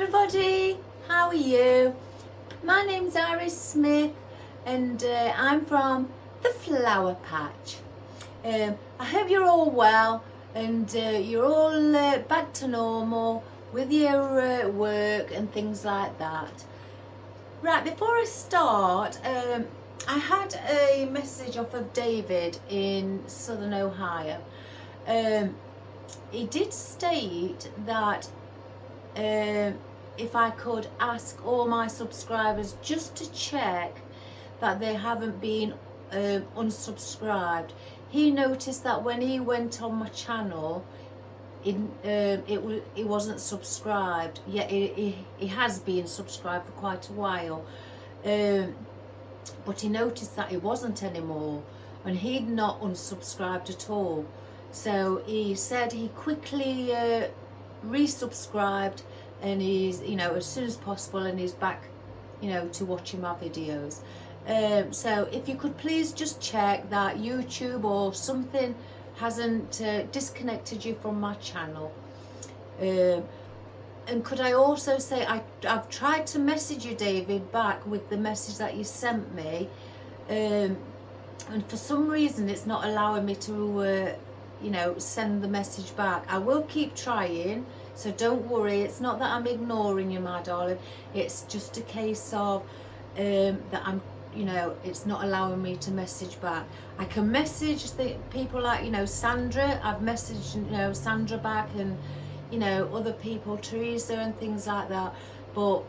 everybody, how are you? My name's Iris Smith and I'm from the Flower Patch. I hope you're all well and you're all back to normal with your work and things like that. Right, before I start, I had a message off of David in Southern Ohio. He did state that if I could ask all my subscribers just to check that they haven't been unsubscribed. He noticed that when he went on my channel, it wasn't subscribed. Yet he has been subscribed for quite a while, but he noticed that it wasn't anymore, and he'd not unsubscribed at all. So he said he quickly resubscribed, and he's, as soon as possible, and he's back, to watching my videos. So if you could please just check that YouTube or something hasn't disconnected you from my channel. And could I also say, I've tried to message you, David, back with the message that you sent me, and for some reason it's not allowing me to send the message back. I will keep trying, so don't worry. It's not that I'm ignoring you, my darling. It's just a case of that I'm, it's not allowing me to message back. I can message the people like, Sandra. I've messaged, Sandra back, and, other people, Teresa and things like that. But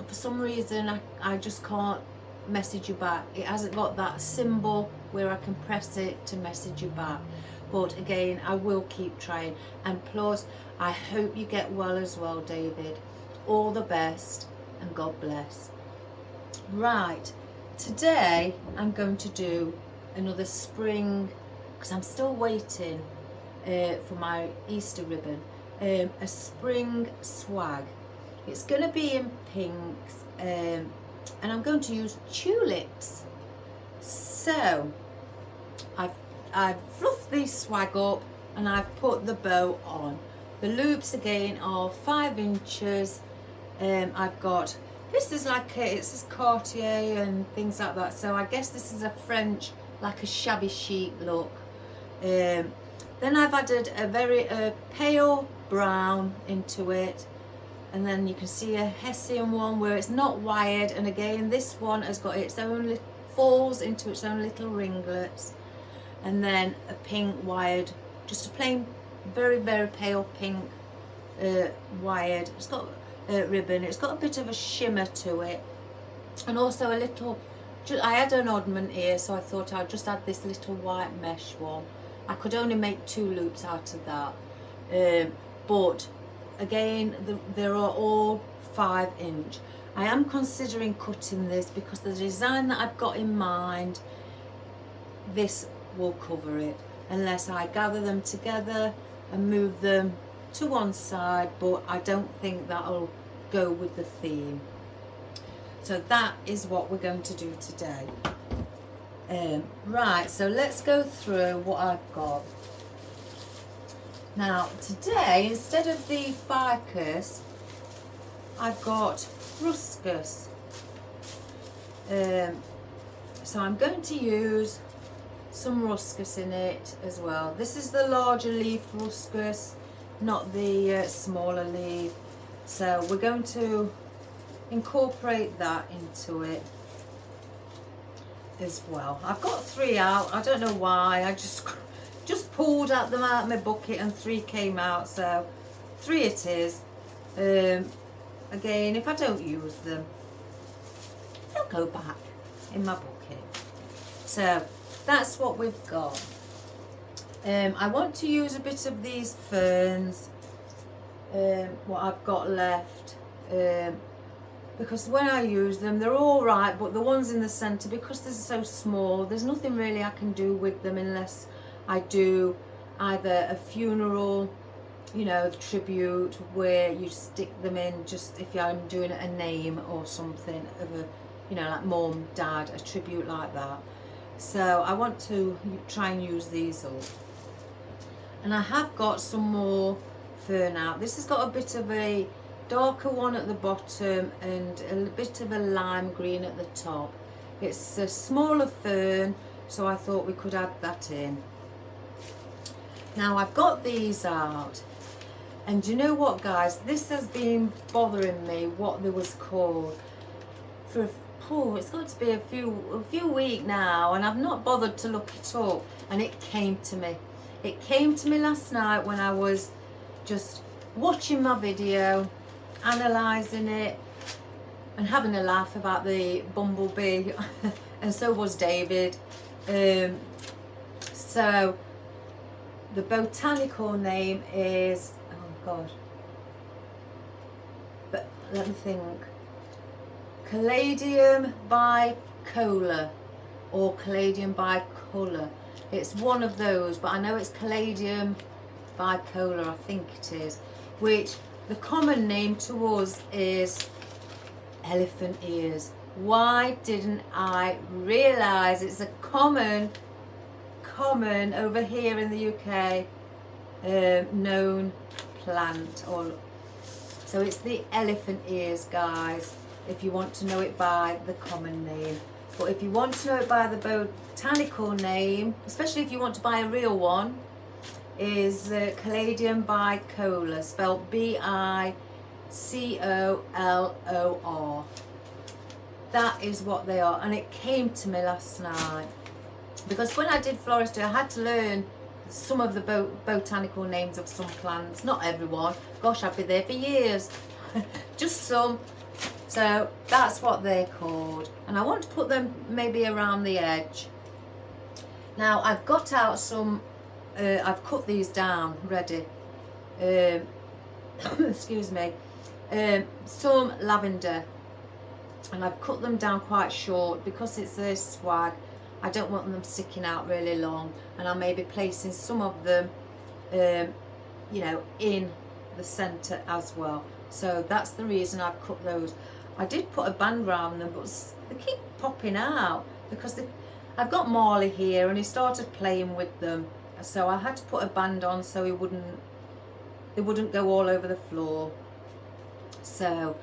for some reason, I just can't message you back. It hasn't got that symbol where I can press it to message you back. But again, I will keep trying. And plus, I hope you get well as well, David. All the best, and God bless. Right, today I'm going to do another spring, because I'm still waiting for my Easter ribbon, a spring swag. It's going to be in pinks, and I'm going to use tulips. So I've fluffed this swag up, and I've put the bow on. The loops again are 5 inches. I've got, this is like it's Cartier and things like that, so I guess this is a French, like a shabby chic look. Then I've added a very pale brown into it, and then you can see a Hessian one where it's not wired, and again this one has got its own falls into its own little ringlets. And then a pink wired, just a plain, very, very pale pink wired. It's got ribbon. It's got a bit of a shimmer to it, and also a little, I had an oddment here, so I thought I'd just add this little white mesh one. I could only make 2 loops out of that, but again, they're all 5 inch. I am considering cutting this because the design that I've got in mind, this will cover it, unless I gather them together and move them to one side, but I don't think that'll go with the theme. So that is what we're going to do today. Right, so let's go through what I've got. Now today, instead of the ficus, I've got ruscus. So I'm going to use some ruscus in it as well. This is the larger leaf ruscus, not the smaller leaf. So we're going to incorporate that into it as well. I've got 3 out. I don't know why. I just pulled them out of my bucket and 3 came out. So 3 it is. Again, if I don't use them, they'll go back in my bucket. So that's what we've got. I want to use a bit of these ferns, what I've got left, because when I use them, they're all right, but the ones in the centre, because they're so small, there's nothing really I can do with them unless I do either a funeral, tribute, where you stick them in, just if I'm doing a name or something of a, like mum, dad, a tribute like that. So I want to try and use these up. And I have got some more fern out. This has got a bit of a darker one at the bottom and a bit of a lime green at the top. It's a smaller fern, so I thought we could add that in. Now I've got these out, and you know what, guys, this has been bothering me, what they was called, for it's got to be a few weeks now, and I've not bothered to look it up, and it came to me. It came to me last night when I was just watching my video, analysing it, and having a laugh about the bumblebee, and so was David. So the botanical name is, oh god, but let me think, Caladium bicolor or Caladium bicolor. It's one of those, but I know it's Caladium bicolor, I think it is, which the common name to us is elephant ears. Why didn't I realise it's a common over here in the UK known plant? Or so it's the elephant ears, guys, if you want to know it by the common name. But if you want to know it by the botanical name, especially if you want to buy a real one, is Caladium bicolor, spelled bicolor. That is what they are, and it came to me last night because when I did floristry, I had to learn some of the botanical names of some plants. Not everyone. Gosh, I'd be there for years. Just some. So that's what they're called, and I want to put them maybe around the edge. Now I've got out some, I've cut these down ready, excuse me, some lavender, and I've cut them down quite short because it's a swag. I don't want them sticking out really long, and I may be placing some of them you know, in the centre as well. So that's the reason I've cut those. I did put a band around them, but they keep popping out because I've got Marley here and he started playing with them, so I had to put a band on so they wouldn't go all over the floor. So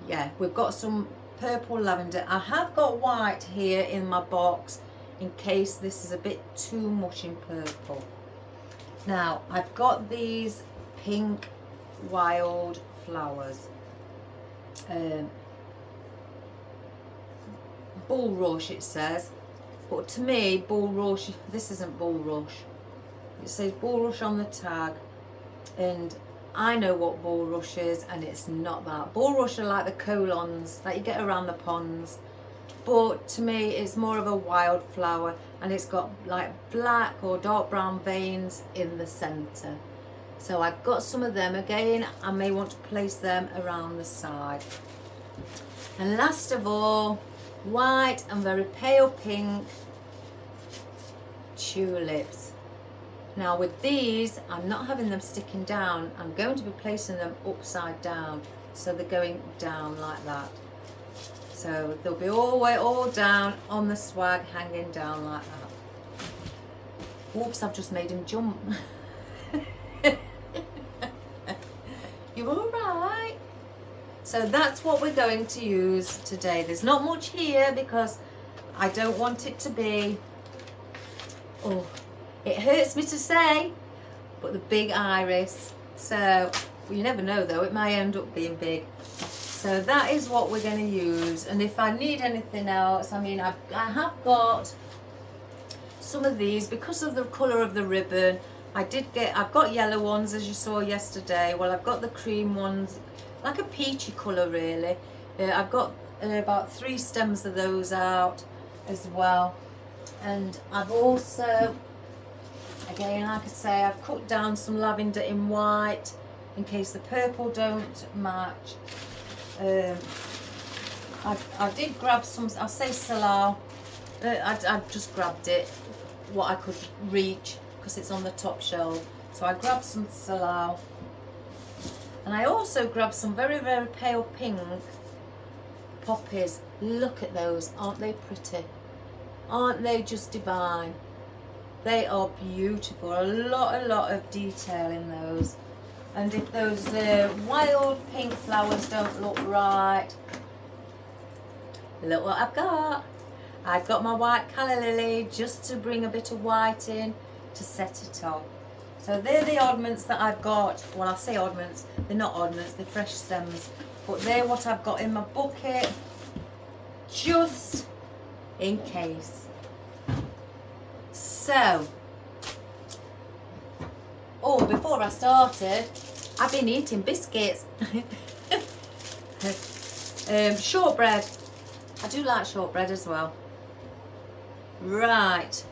yeah, we've got some purple lavender. I have got white here in my box in case this is a bit too much in purple. Now I've got these pink wild flowers, bulrush it says, but to me bulrush, this isn't bulrush. It says bulrush on the tag, and I know what bulrush is, and it's not that. Bulrush are like the colons that you get around the ponds, but to me it's more of a wildflower, and it's got like black or dark brown veins in the centre. So I've got some of them. Again, I may want to place them around the side. And last of all, white and very pale pink tulips. Now with these, I'm not having them sticking down. I'm going to be placing them upside down, so they're going down like that. So they'll be all down on the swag, hanging down like that. Whoops, I've just made him jump. You're all right. So that's what we're going to use today. There's not much here because I don't want it to be, oh, it hurts me to say, but the big iris. So well, you never know though, it may end up being big. So that is what we're going to use. And if I need anything else, I mean, I have got some of these because of the colour of the ribbon. I've got yellow ones as you saw yesterday. Well, I've got the cream ones, like a peachy colour really. I've got about 3 stems of those out as well. And I've also, again, like I say, I've cut down some lavender in white in case the purple don't match. I did grab some, I'll say Salal. I just grabbed it, what I could reach, because it's on the top shelf. So I grabbed some Salal, and I also grabbed some very, very pale pink poppies. Look at those, aren't they pretty? Aren't they just divine? They are beautiful. A lot of detail in those. And if those wild pink flowers don't look right, look what I've got. I've got my white calla lily just to bring a bit of white in to set it off. So they're the oddments that I've got. Well, I say oddments, they're not oddments, they're fresh stems. But they're what I've got in my bucket, just in case. So, oh, before I started, I've been eating biscuits. Shortbread. I do like shortbread as well. Right.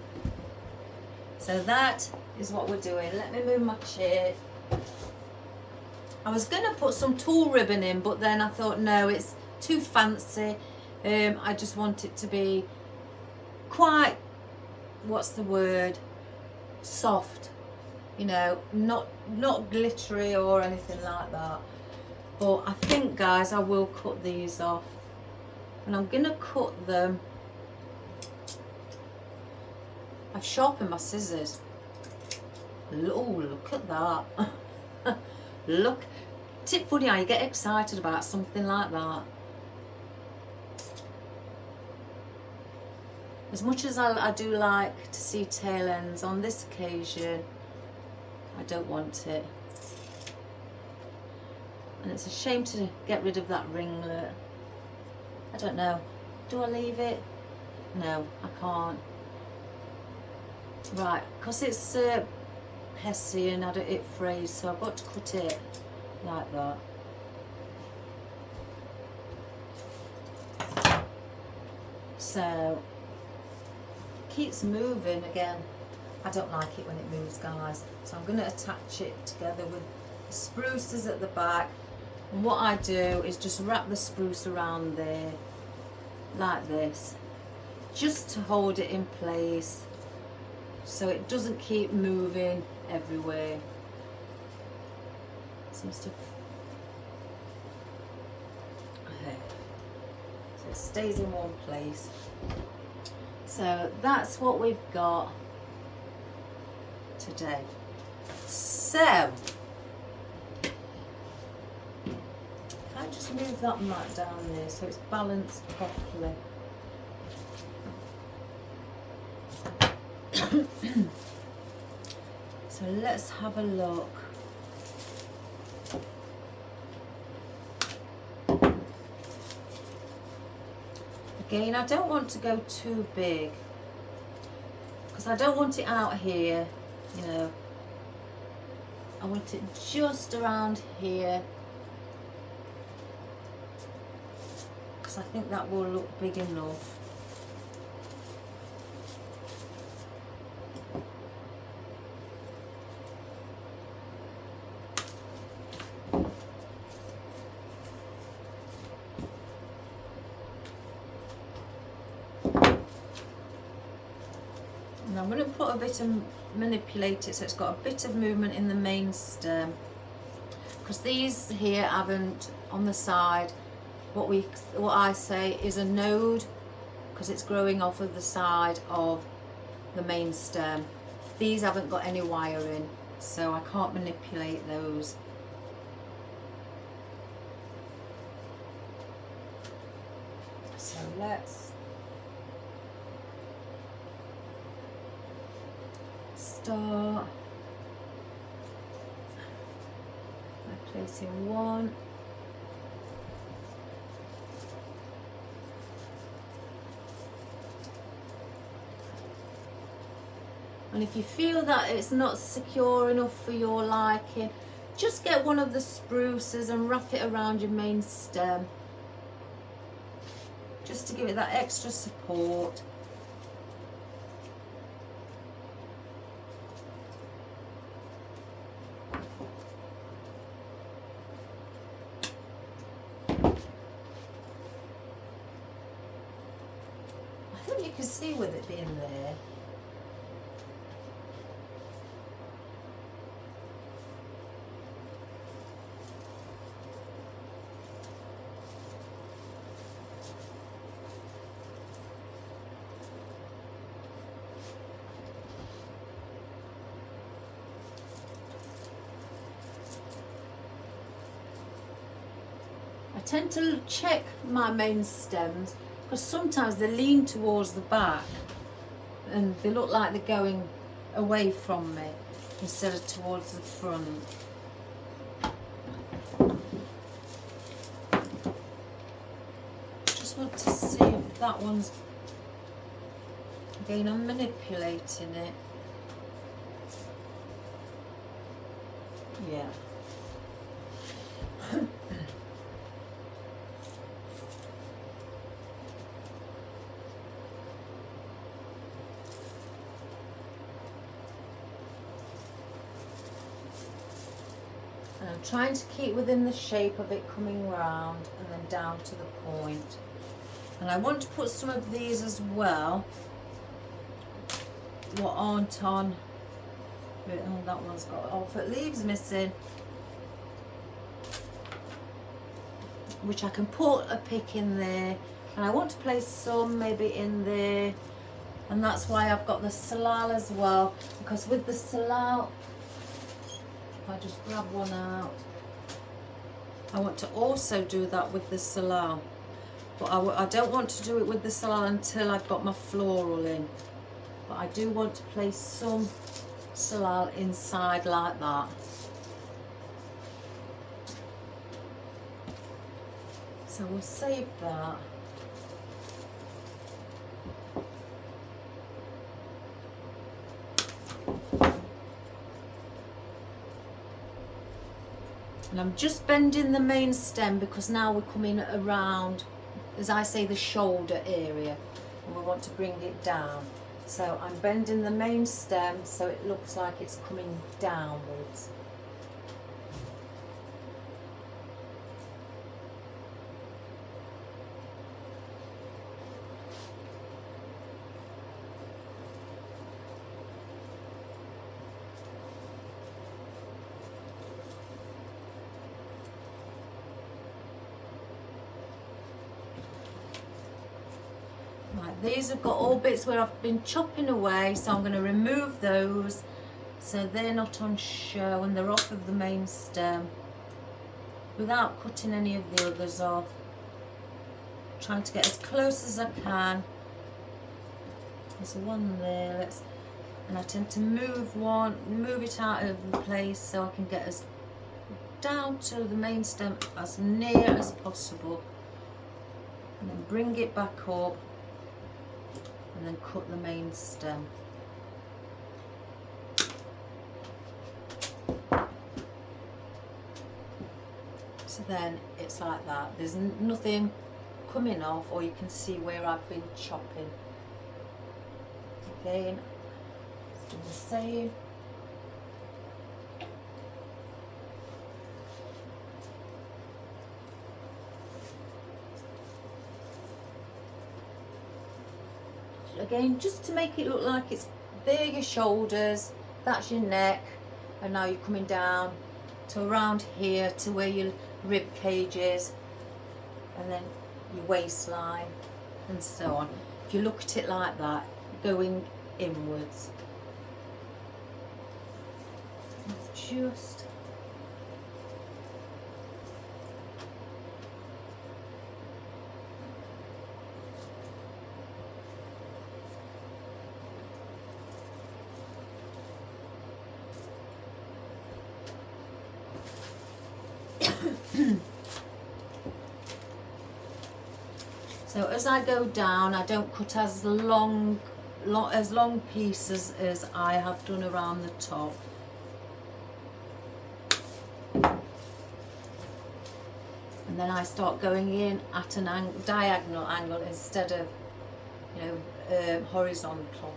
So that is what we're doing. Let me move my chair. I was going to put some tulle ribbon in, but then I thought, no, it's too fancy. I just want it to be quite, what's the word, soft, you know, not glittery or anything like that. But I think, guys, I will cut these off, and I'm gonna cut them. I've sharpened my scissors. Oh, look at that. Look, is it funny how you get excited about something like that? As much as I do like to see tail ends, on this occasion, I don't want it. And it's a shame to get rid of that ringlet. I don't know. Do I leave it? No, I can't. Right, because it's Hessian, it frays, so I've got to cut it like that. So, keeps moving again. I don't like it when it moves, guys. So I'm going to attach it together with the spruces at the back. And what I do is just wrap the spruce around there like this, just to hold it in place so it doesn't keep moving everywhere. Seems to, okay. So it stays in one place. So that's what we've got today. So I just move that mat down there so it's balanced properly. So let's have a look. Again, I don't want to go too big because I don't want it out here, you know. I want it just around here because I think that will look big enough. And I'm going to put a bit of, manipulate it so it's got a bit of movement in the main stem, because these here haven't, on the side, what I say is a node, because it's growing off of the side of the main stem. These haven't got any wire in, so I can't manipulate those. So let's start by placing one. And if you feel that it's not secure enough for your liking, just get one of the spruces and wrap it around your main stem, just to give it that extra support. I think you can see with it being there. tend to check my main stems because sometimes they lean towards the back and they look like they're going away from me instead of towards the front. Just want to see if that one's, again I'm manipulating it. Yeah. And I'm trying to keep within the shape of it coming round and then down to the point. And I want to put some of these as well, what aren't on. Oh, that one's got off. It leaves missing, which I can put a pick in there, and I want to place some maybe in there, and that's why I've got the salal as well, because with the salal, if I just grab one out, I want to also do that with the salal, but I don't want to do it with the salal until I've got my floral in, but I do want to place some salal inside like that. So we'll save that. And I'm just bending the main stem because now we're coming around, as I say, the shoulder area, and we want to bring it down. So I'm bending the main stem so it looks like it's coming downwards. Right, these have got all bits where I've been chopping away, so I'm going to remove those so they're not on show and they're off of the main stem without cutting any of the others off. Trying to get as close as I can. There's one there, and I tend to move it out of the place so I can get as down to the main stem as near as possible, and then bring it back up and then cut the main stem. So then it's like that. There's nothing coming off, or you can see where I've been chopping. Again, do the same. Again, just to make it look like it's there, your shoulders, that's your neck, and now you're coming down to around here to where your rib cage is, and then your waistline and so on. If you look at it like that, going inwards, just so as I go down, I don't cut as long pieces as I have done around the top. And then I start going in at an diagonal angle instead of, horizontal.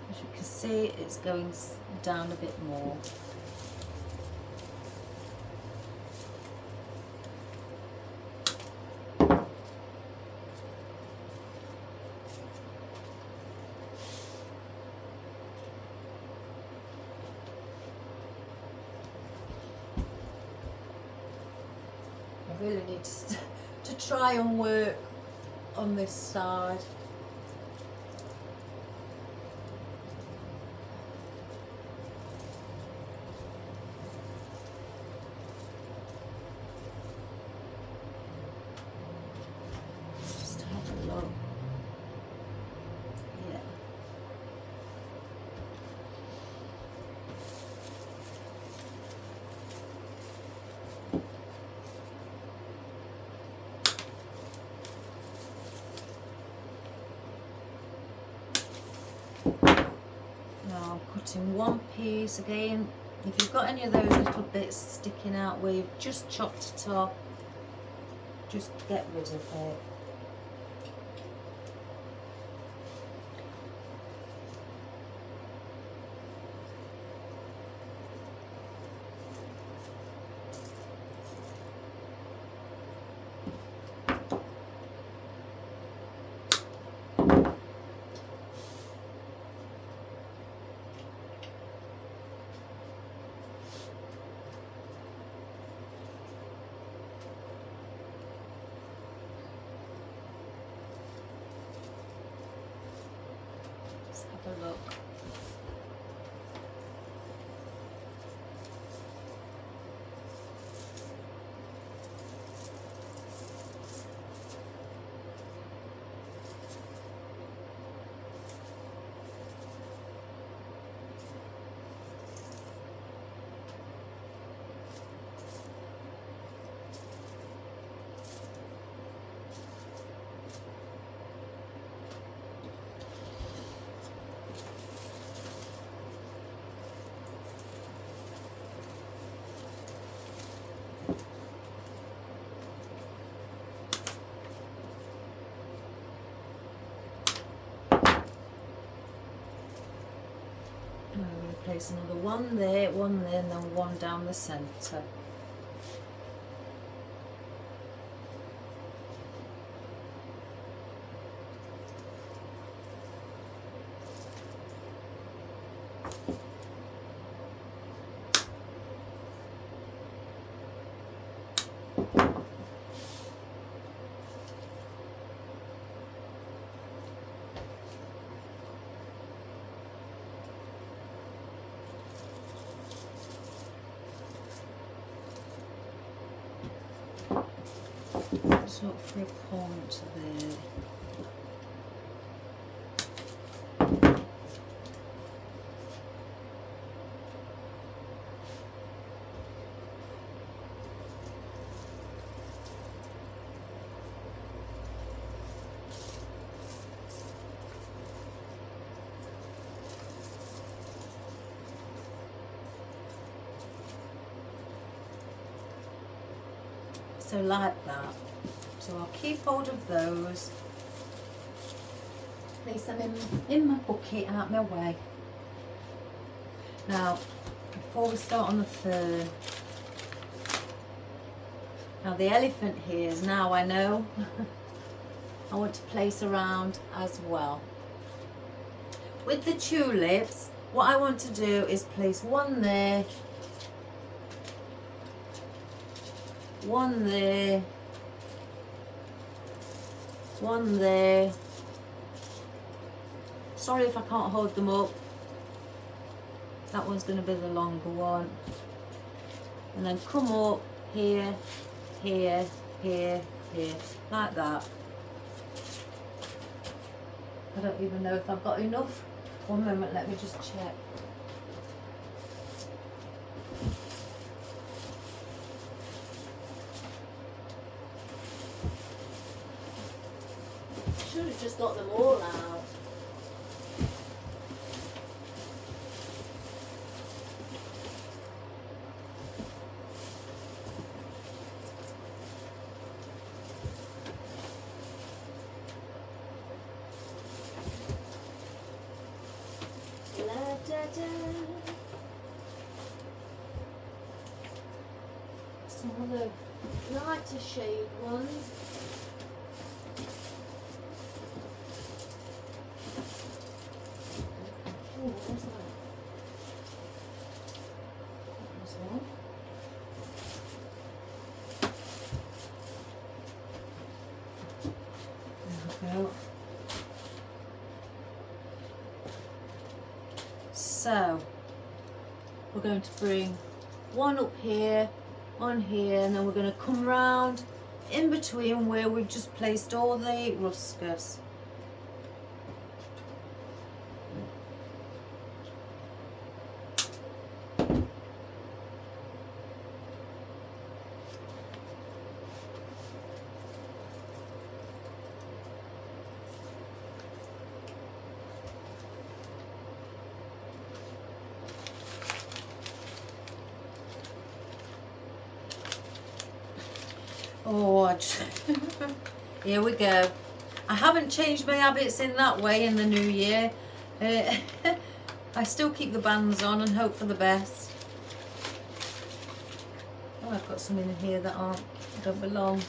As you can see, it's going down a bit more. really need to try and work on this side. Just have a look. Yeah. Now I'm cutting one piece again. If you've got any of those little bits sticking out where you've just chopped it off, just get rid of it. Let's have a look. I'm going to place another one there, and then one down the centre. Just look for a point there. So like that. So I'll keep hold of those, place them in my bucket out my way. Now, before we start on the fern, now the elephant here is now I know I want to place around as well. With the tulips, what I want to do is place one there, one there, one there. Sorry if I can't hold them up. That one's going to be the longer one. And then come up here, here, here, here, like that. I don't even know if I've got enough. One moment, let me just check. Should have just got them all out. La da da. Some of the lighter shade ones. What's that? There's one. So we're going to bring one up here, on here, and then we're going to come round in between where we've just placed all the ruscus. Oh, here we go. I haven't changed my habits in that way in the new year. I still keep the bands on and hope for the best. Oh, I've got some in here that don't belong.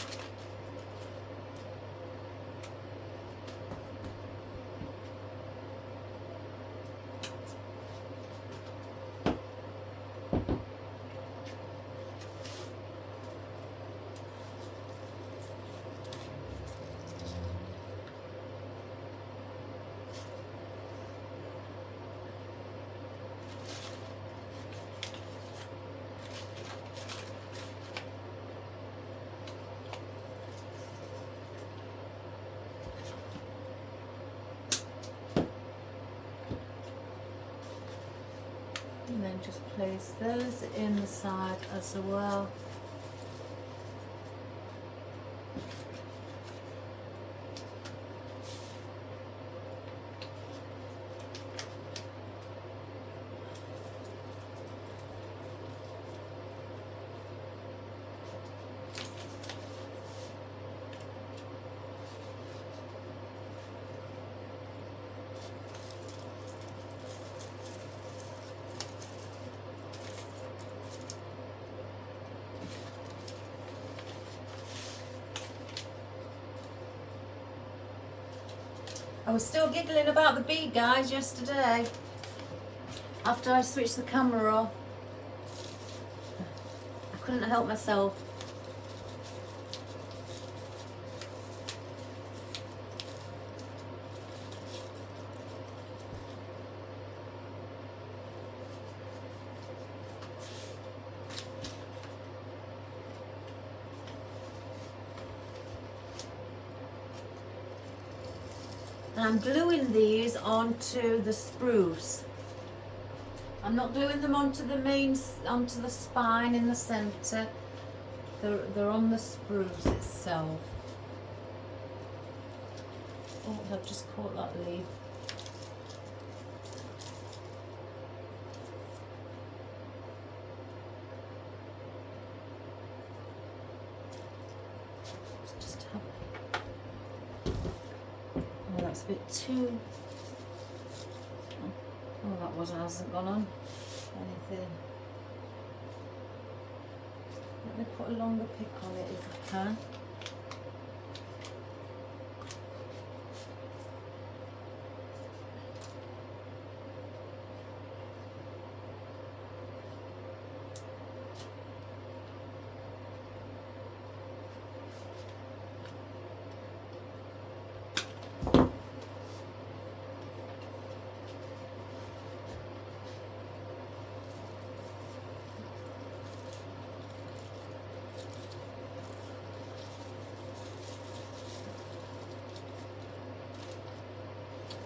And then just place those in the side as well. I was still giggling about the bead, guys, yesterday after I switched the camera off. I couldn't help myself. I'm gluing these onto the spruce. I'm not gluing them onto the spine in the centre. They're on the spruce itself. Oh, I've just caught that leaf. Just have. Oh, that's a bit too. Oh, that hasn't gone on anything. Let me put a longer pick on it if I can.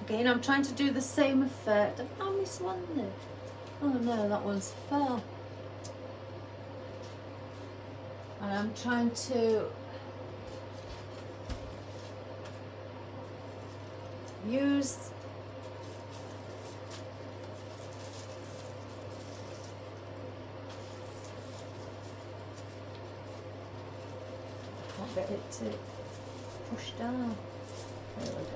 Again, I'm trying to do the same effect. I found this one there. Oh no, that one's fell. And I'm trying to use I can't get it to push down. There we go.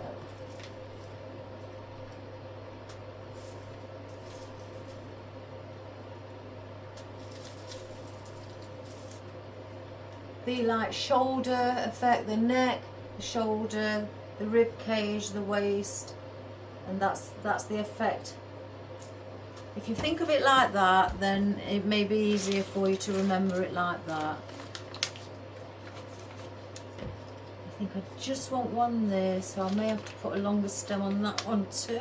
The like shoulder effect, the neck, the shoulder, the rib cage, the waist, and that's the effect. If you think of it like that, then it may be easier for you to remember it like that. I think I just want one there, so I may have to put a longer stem on that one too.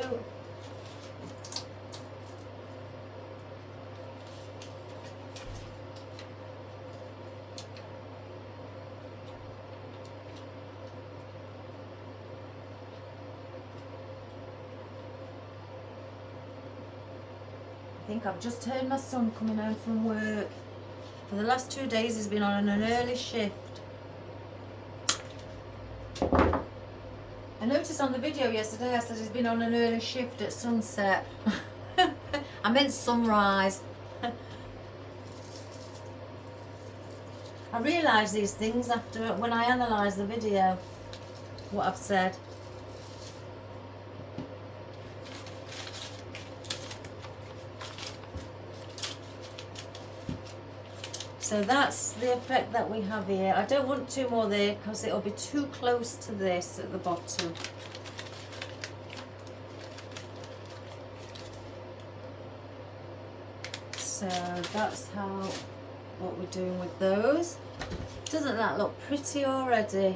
think I've just heard my son coming home from work. For the last 2 days he's been on an early shift. I noticed on the video yesterday I said he's been on an early shift at sunset. I meant sunrise. I realise these things after when I analyse the video, what I've said. So that's the effect that we have here. I don't want 2 more there because it'll be too close to this at the bottom. So that's what we're doing with those. Doesn't that look pretty already?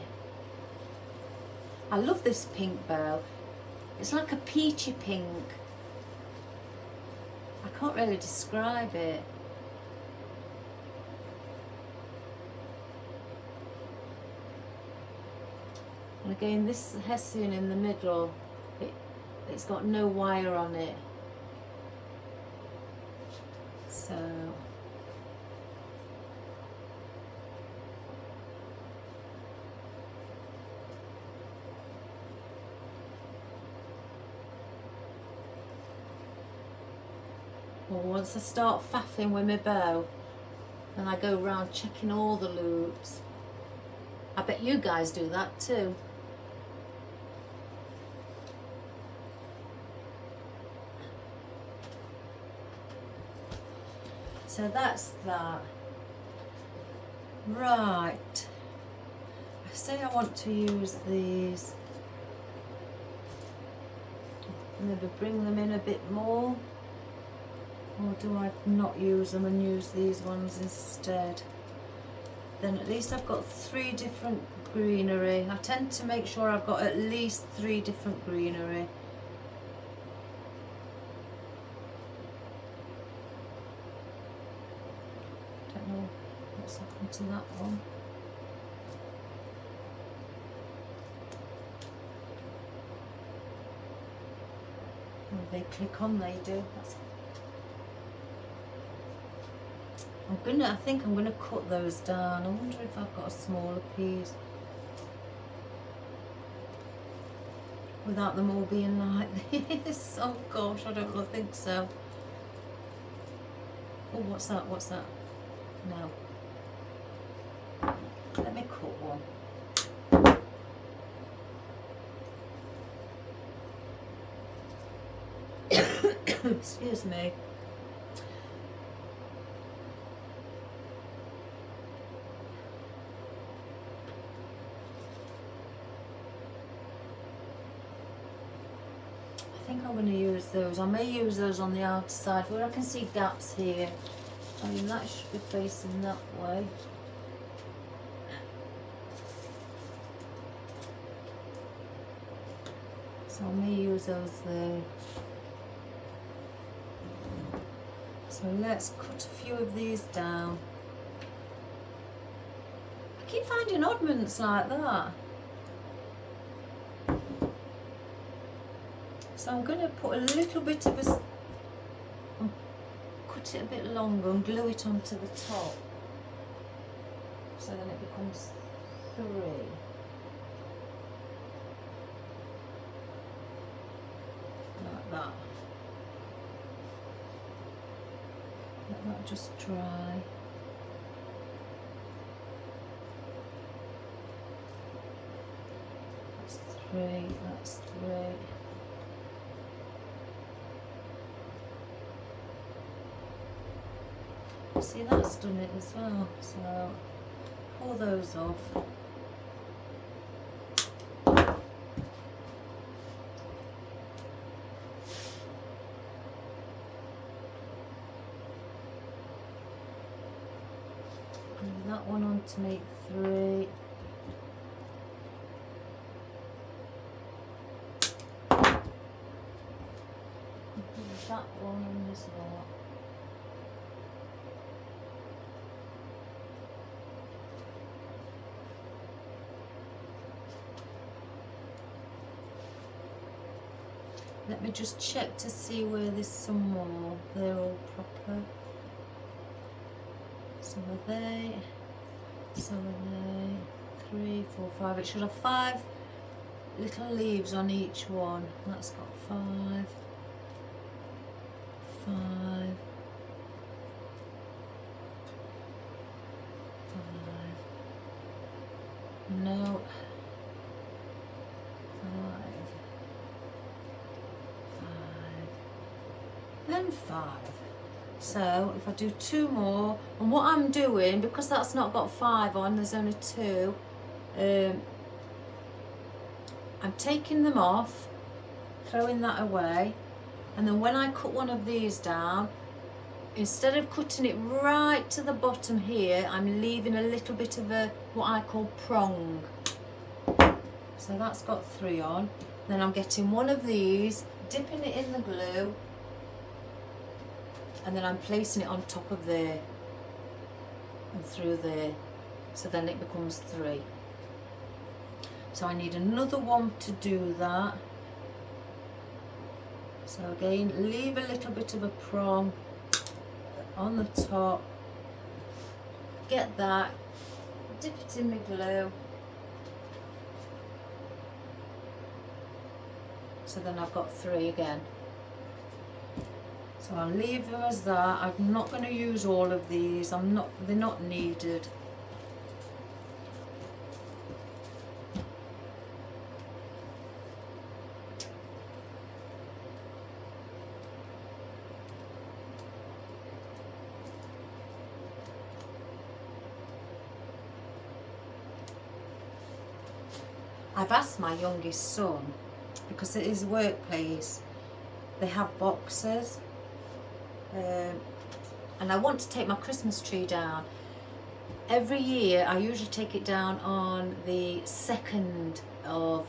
I love this pink bow. It's like a peachy pink. I can't really describe it. And again, this hessian in the middle, it's got no wire on it. So once I start faffing with my bow, then I go around checking all the loops. I bet you guys do that too. So that's that. Right. I say I want to use these. Maybe bring them in a bit more. Or do I not use them and use these ones instead? Then at least I've got 3 different greenery. I tend to make sure I've got at least 3 different greenery. Don't know what's happened to that one. Oh, they click on, they do. That's I think I'm gonna cut those down. I wonder if I've got a smaller piece without them all being like this. Oh gosh, I don't think so. Oh, what's that? What's that? No. Let me cut one. Excuse me. I think I'm going to use those. I may use those on the outer side where I can see gaps here. I mean, that should be facing that way. So I may use those there. So let's cut a few of these down. I keep finding oddments like that. So I'm going to put a little bit of cut it a bit longer and glue it onto the top. So then it becomes 3. Like that. Let that just dry. That's 3, that's 3. See, that's done it as well, so pull those off. Bring that one on to make 3. Put that one on as well. Let me just check to see where there's some more. They're all proper. So are they. So are they. 3, 4, 5. It should have 5 little leaves on each one. That's got 5. 5. 5. No. 5. 5. And 5. So if I do 2 more, and what I'm doing, because that's not got 5 on, there's only 2, I'm taking them off, throwing that away, and then when I cut one of these down, instead of cutting it right to the bottom here, I'm leaving a little bit of a, what I call prong. So that's got 3 on. Then I'm getting one of these, dipping it in the glue, and then I'm placing it on top of there and through there, so then it becomes 3. So I need another one to do that. So again, leave a little bit of a prong on the top, get that, dip it in my glue, so then I've got 3 again. So I'll leave them as that. I'm not going to use all of these. They're not needed. I've asked my youngest son, because at his workplace they have boxes, and I want to take my Christmas tree down. Every year I usually take it down on the 2nd of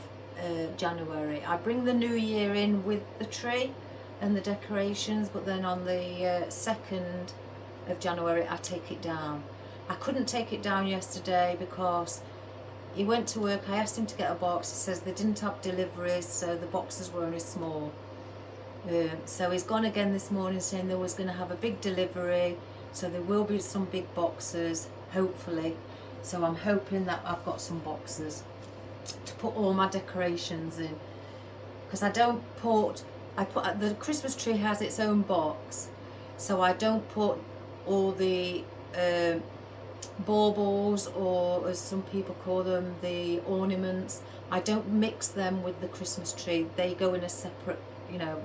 January. I bring the new year in with the tree and the decorations, but then on the 2nd of January I take it down. I couldn't take it down yesterday because he went to work. I asked him to get a box. He says they didn't have deliveries, so the boxes were only small. So he's gone again this morning saying there was going to have a big delivery, so there will be some big boxes, hopefully. So I'm hoping that I've got some boxes to put all my decorations in, because the Christmas tree has its own box, so I don't put all the baubles, or as some people call them, the ornaments. I don't mix them with the Christmas tree. They go in a separate,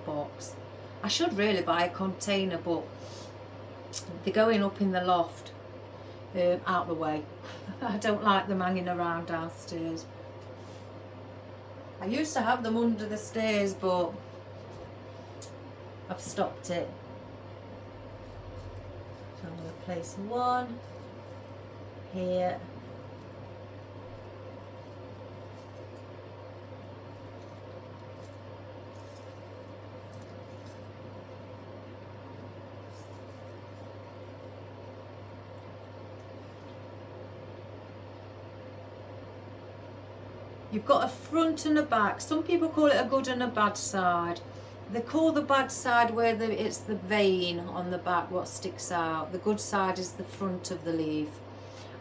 box. I should really buy a container, but they're going up in the loft, out the way. I don't like them hanging around downstairs. I used to have them under the stairs, but I've stopped it. So I'm going to place one here. You've got a front and a back. Some people call it a good and a bad side. They call the bad side where it's the vein on the back what sticks out. The good side is the front of the leaf.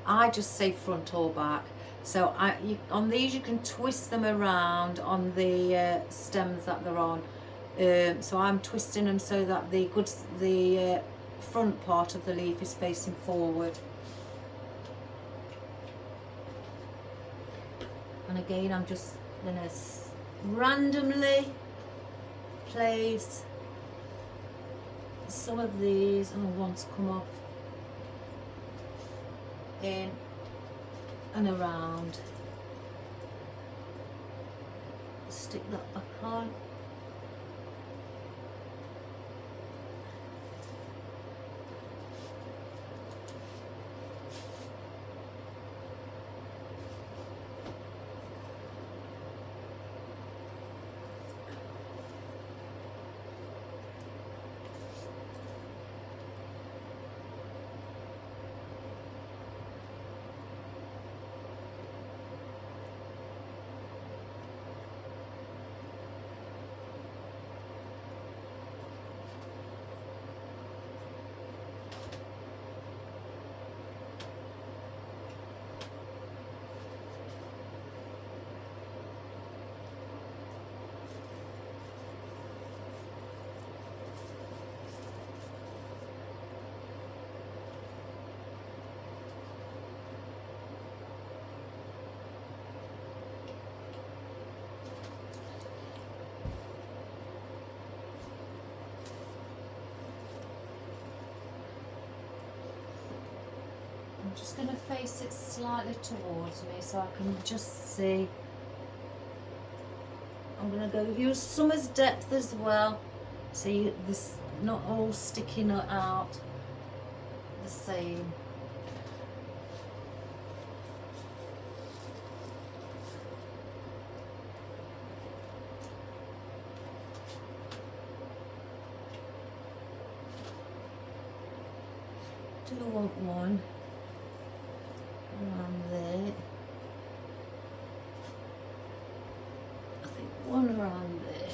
I just say front or back. So on these you can twist them around on the stems that they're on. So I'm twisting them so that the front part of the leaf is facing forward. And again, I'm just going to randomly place some of these, and I want to come off, in and around. Stick that back on. I'm just going to face it slightly towards me so I can just see. I'm going to go use Summer's Depth as well, so this not all sticking out the same. Do want one around there. I think one around there.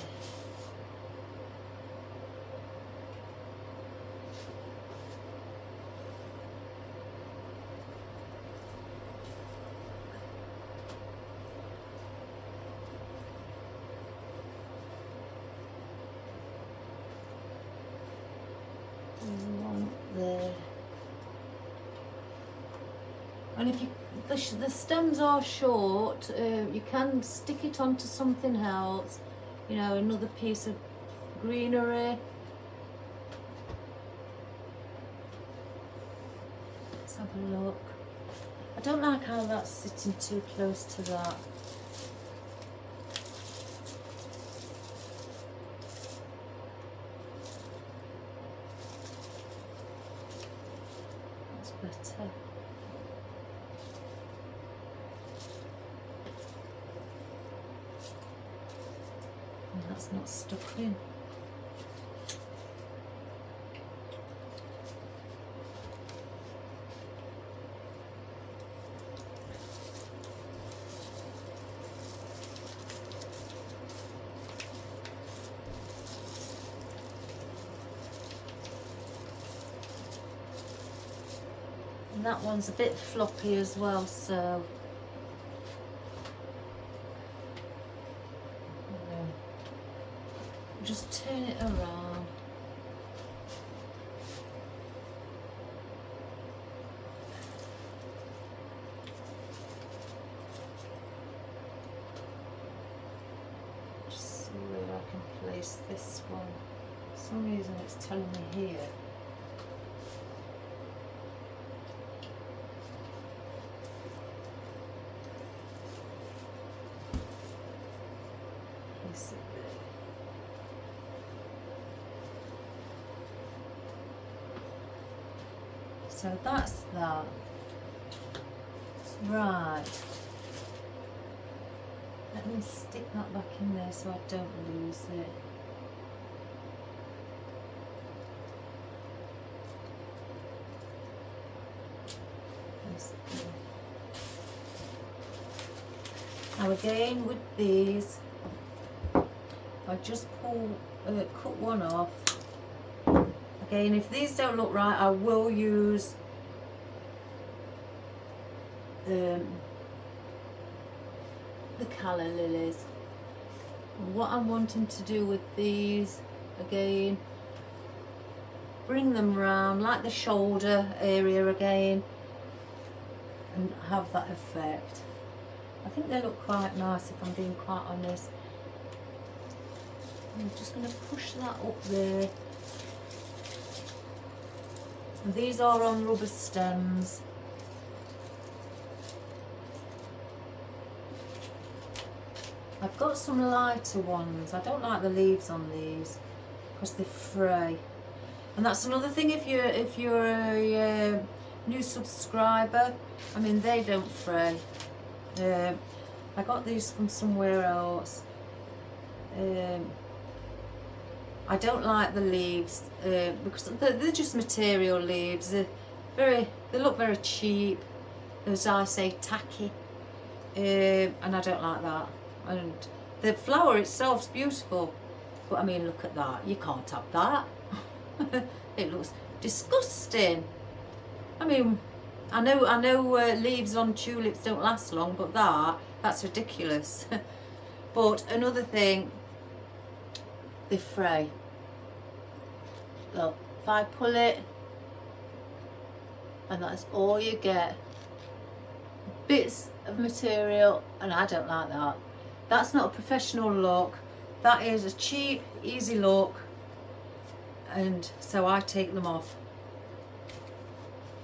And one there. And if you the stems are short, you can stick it onto something else, you know, another piece of greenery. Let's have a look. I don't like how that's sitting too close to that. That's better. And that's not stuck in. And that one's a bit floppy as well, so just turn it around. Just see where I can place this one. For some reason it's telling me here. Place it there. So that's that. Right. Let me stick that back in there so I don't lose it. Now again with these, I just cut one off. Again, if these don't look right, I will use the calla lilies. And what I'm wanting to do with these, again, bring them round like the shoulder area again and have that effect. I think they look quite nice if I'm being quite honest. I'm just going to push that up there. And these are on rubber stems. I've got some lighter ones. I don't like the leaves on these because they fray. And that's another thing, if you're a new subscriber, I mean, they don't fray. I got these from somewhere else. I don't like the leaves because they're just material leaves. They look very cheap, as I say, tacky, and I don't like that. And the flower itself's beautiful, but I mean, look at that. You can't have that. It looks disgusting. I mean, I know leaves on tulips don't last long, but that's ridiculous. But another thing, they fray. Look, if I pull it, and that's all you get, bits of material, and I don't like that. That's not a professional look. That is a cheap, easy look, and so I take them off.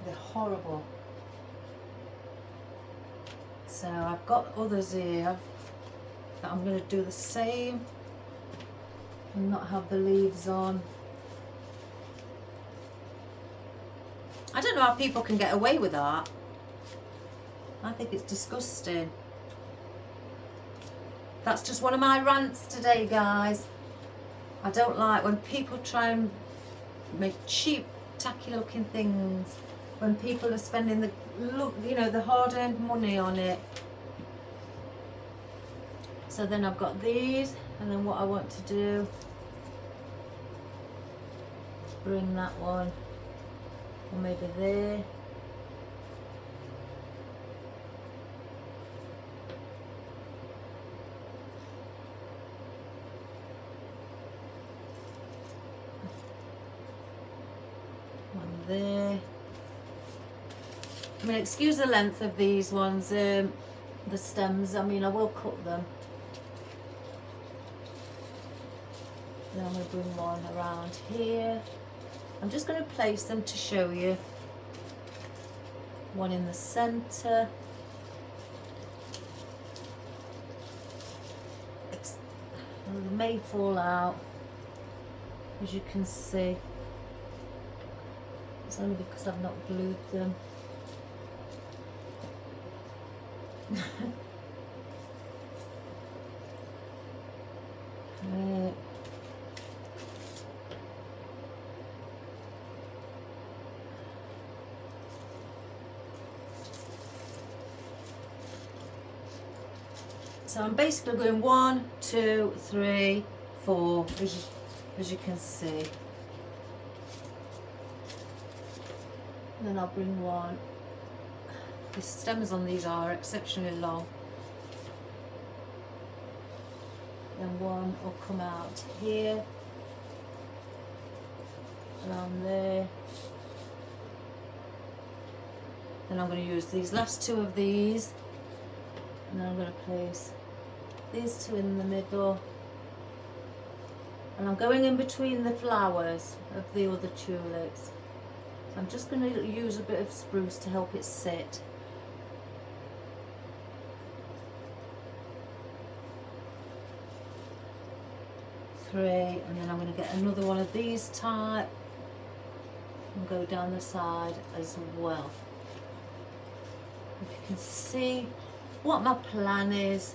They're horrible. So I've got others here that I'm going to do the same and not have the leaves on. I don't know how people can get away with that. I think it's disgusting. That's just one of my rants today, guys. I don't like when people try and make cheap, tacky looking things, when people are spending the hard-earned money on it. So then I've got these, and then what I want to do is bring that one, or maybe there. One there. I mean, excuse the length of these ones, the stems. I mean, I will cut them. Then I'm going to bring one around here. I'm just going to place them to show you. One in the centre. They may fall out, as you can see. It's only because I've not glued them. So I'm basically going 1, 2, 3, 4, as you can see. And then I'll bring one. The stems on these are exceptionally long. Then one will come out here, around there. Then I'm going to use these last two of these, and then I'm going to place these two in the middle, and I'm going in between the flowers of the other tulips. So I'm just going to use a bit of spruce to help it sit. Three, and then I'm going to get another one of these type and go down the side as well. If you can see what my plan is,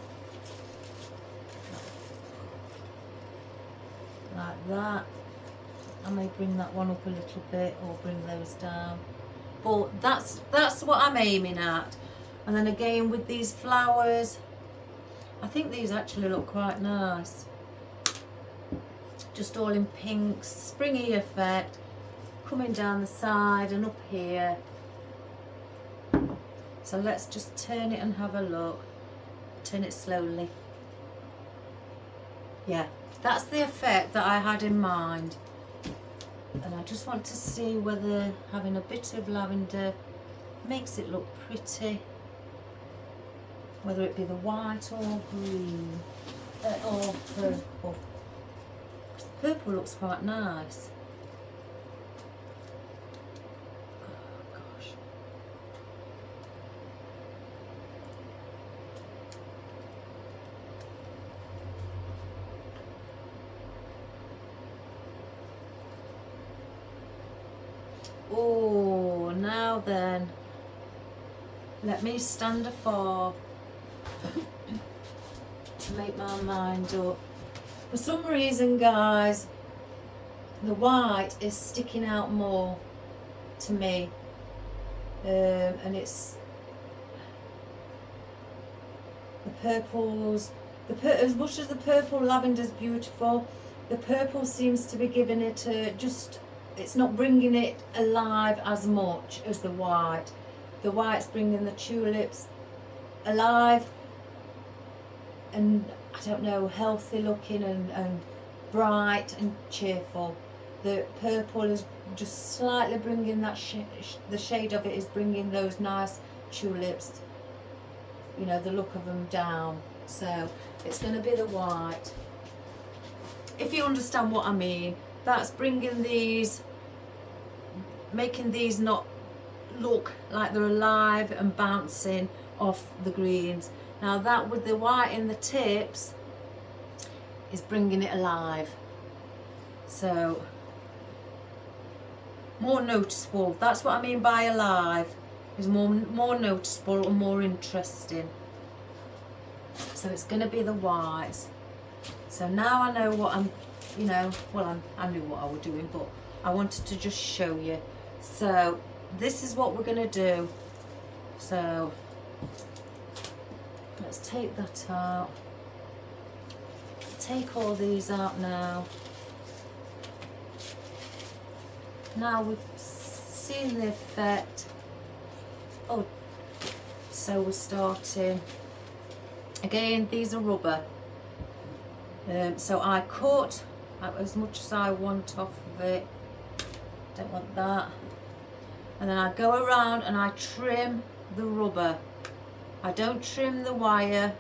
like that. I may bring that one up a little bit or bring those down, but that's what I'm aiming at. And then again with these flowers, I think these actually look quite nice, just all in pinks, springy effect, coming down the side and up here. So let's just turn it and have a look. Turn it slowly. Yeah, that's the effect that I had in mind. And I just want to see whether having a bit of lavender makes it look pretty. Whether it be the white or green, or purple. Purple looks quite nice. Oh gosh. Oh, now then, let me stand afar to make my mind up. For some reason, guys, the white is sticking out more to me, and it's the purples. As much as the purple lavender's beautiful, the purple seems to be giving it it's not bringing it alive as much as the white. The white's bringing the tulips alive and, I don't know, healthy looking and bright and cheerful. The purple is just slightly bringing that the shade of it is bringing those nice tulips, you know, the look of them down. So it's going to be the white, if you understand what I mean. That's bringing these, making these not look like they're alive and bouncing, off the greens. Now that with the white in the tips is bringing it alive. So more noticeable. That's what I mean by alive. Is more noticeable and more interesting. So it's going to be the whites. So now I know what I'm, you know, well, I knew what I was doing, but I wanted to just show you. So this is what we're going to do. So let's take that out. Take all these out now. Now we've seen the effect. Oh, so we're starting. Again, these are rubber. So I cut as much as I want off of it. Don't want that. And then I go around and I trim the rubber. I don't trim the wire.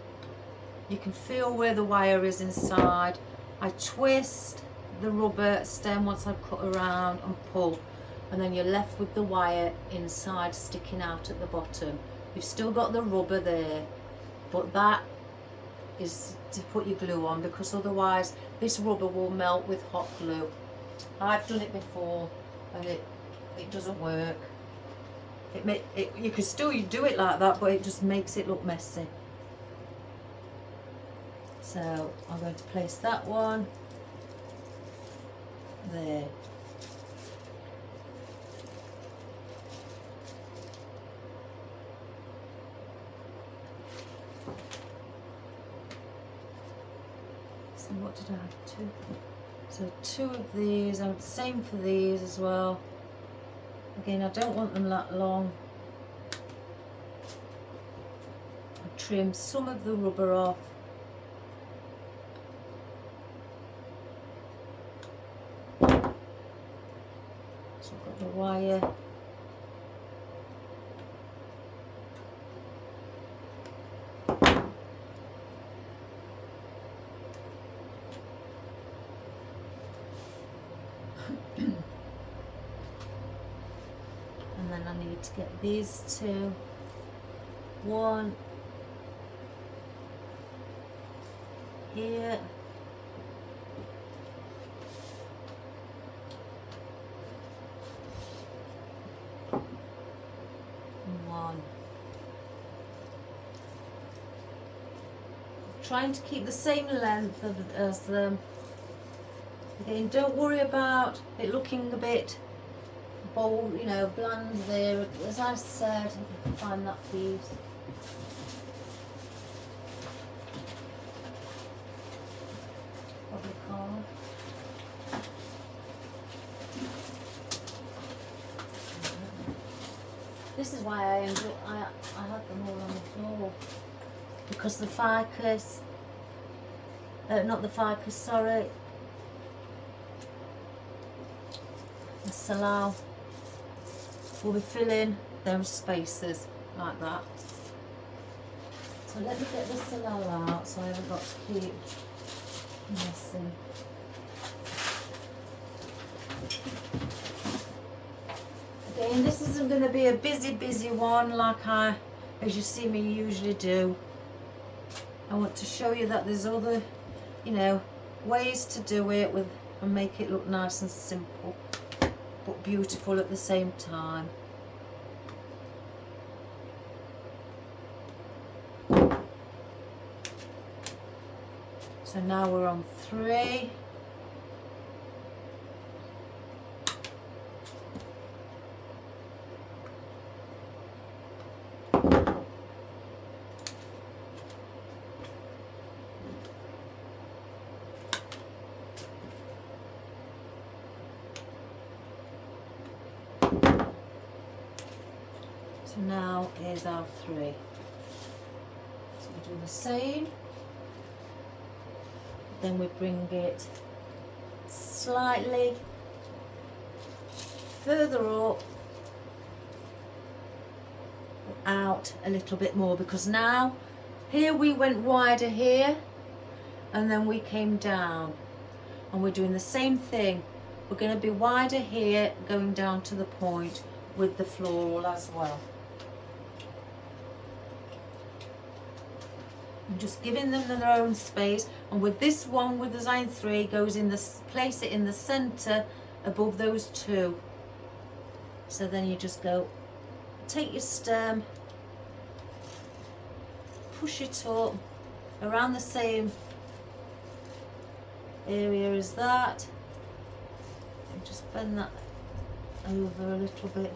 You can feel where the wire is inside. I twist the rubber stem once I've cut around and pull, and then you're left with the wire inside sticking out at the bottom. You've still got the rubber there, but that is to put your glue on, because otherwise this rubber will melt with hot glue. I've done it before and it doesn't work. You can still do it like that, but it just makes it look messy. So I'm going to place that one there. So what did I have? Two. So two of these, and same for these as well. Again, I don't want them that long. I trim some of the rubber off. So I've got the wire. And then I need to get these two. One here. And one. Trying to keep the same length as them. Again, don't worry about it looking a bit bold, you know, bland there. As I said, I can find that piece. Probably can't. This is why I had them all on the floor, because the ficus, not the ficus, sorry, the salal will be filling those spaces like that. So let me get the salal out so I haven't got to keep messing. Again, this isn't going to be a busy one like as you see me usually do. I want to show you that there's other, you know, ways to do it with and make it look nice and simple, but beautiful at the same time. So now we're on 3. So now is our 3. So we do the same. Then we bring it slightly further up, out a little bit more, because now here we went wider here and then we came down, and we're doing the same thing. We're going to be wider here going down to the point with the floral as well. I'm just giving them their own space, and with this one with design 3 goes in the place it in the center above those two. So then you just go, take your stem, push it up around the same area as that, and just bend that over a little bit.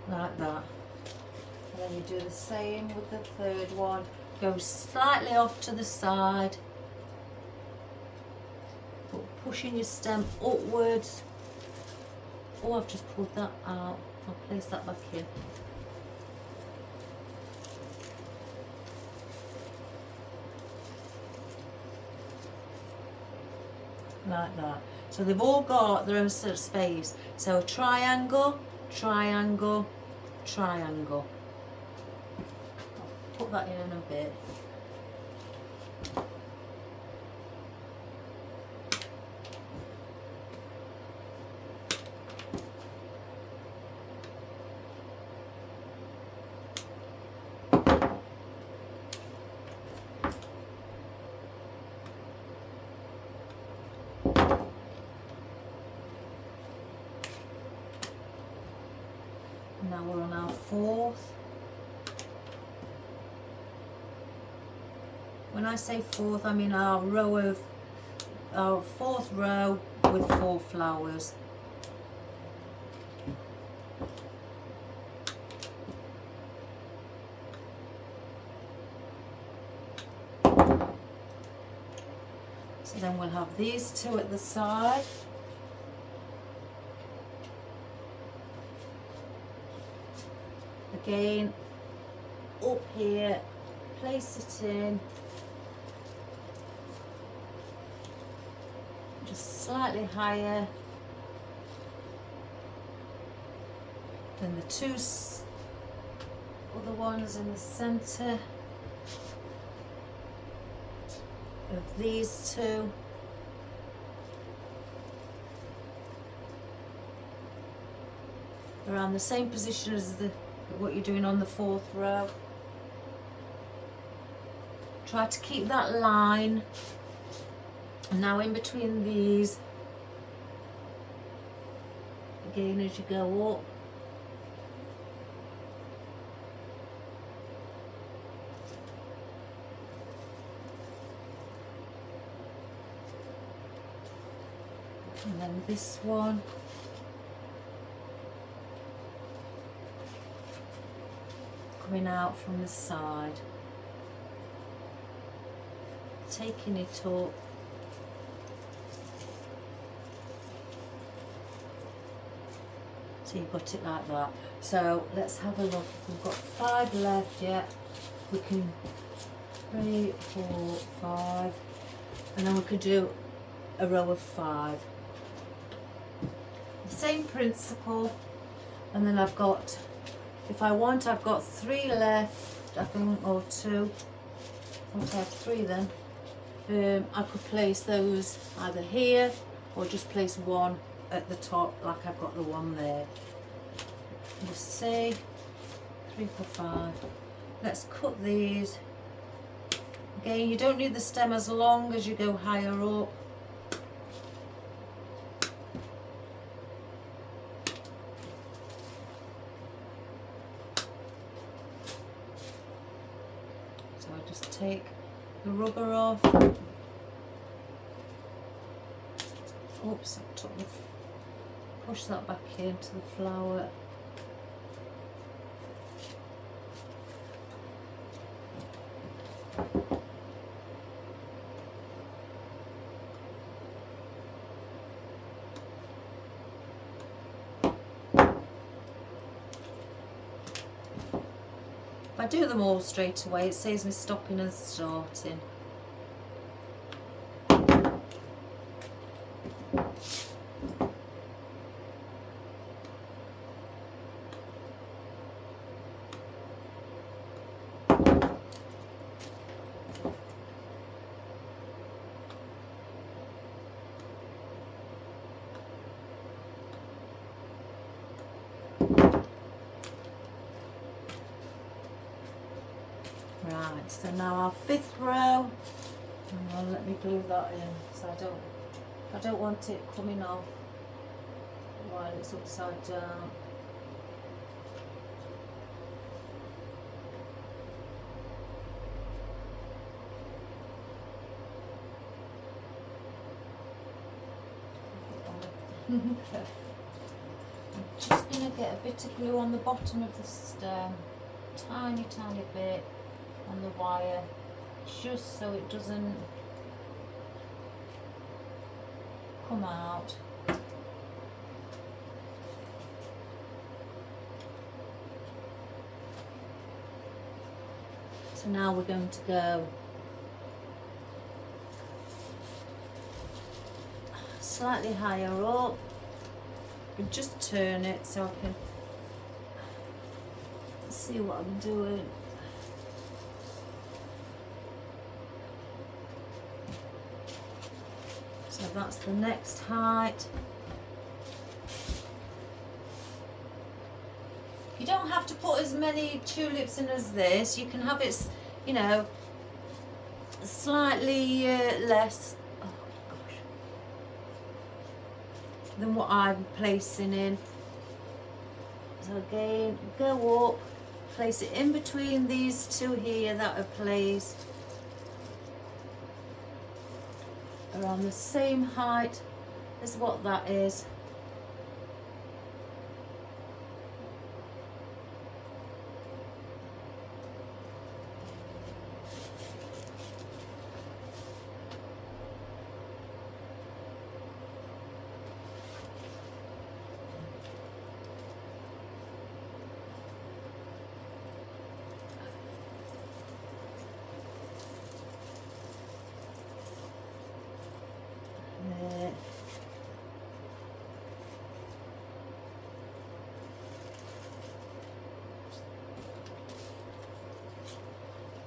Like that. And then you do the same with the third one. Go slightly off to the side, but pushing your stem upwards. Oh, I've just pulled that out. I'll place that back in. Like that. So they've all got their own sort of space. So triangle, triangle, triangle. I'll put that in a bit. Now we're on our fourth. When I say fourth, I mean our fourth row with 4 flowers. So then we'll have these 2 at the side. Again, up here, place it in, just slightly higher than the 2 other ones in the center of these 2. Around the same position as what you're doing on the 4th row. Try to keep that line. And now in between these, again as you go up, and then this one. Coming out from the side, taking it up, so you've got it like that. So let's have a look. We've got 5 left yet. We can 3, 4, 5, and then we could do a row of 5. The same principle, and then I've got, if I want, I've got 3 left, I think, or 2. I want to have 3 then. I could place those either here or just place one at the top, like I've got the one there. Just say 3, 4, 5. Let's cut these. Again, you don't need the stem as long as you go higher up. So I just take the rubber off. Oops, I took the, push that back into the flower. If I do them all straight away, it saves me stopping and starting. If Right, so now our 5th row, and let me glue that in, so I don't want it coming off while it's upside down. I'm just going to get a bit of glue on the bottom of the stem, tiny bit on the wire, just so it doesn't come out. So now we're going to go slightly higher up and just turn it so I can see what I'm doing. So that's the next height. You don't have to put as many tulips in as this. You can have it, you know, slightly less than what I'm placing in. So again, go up, place it in between these two here that are placed around the same height as what that is.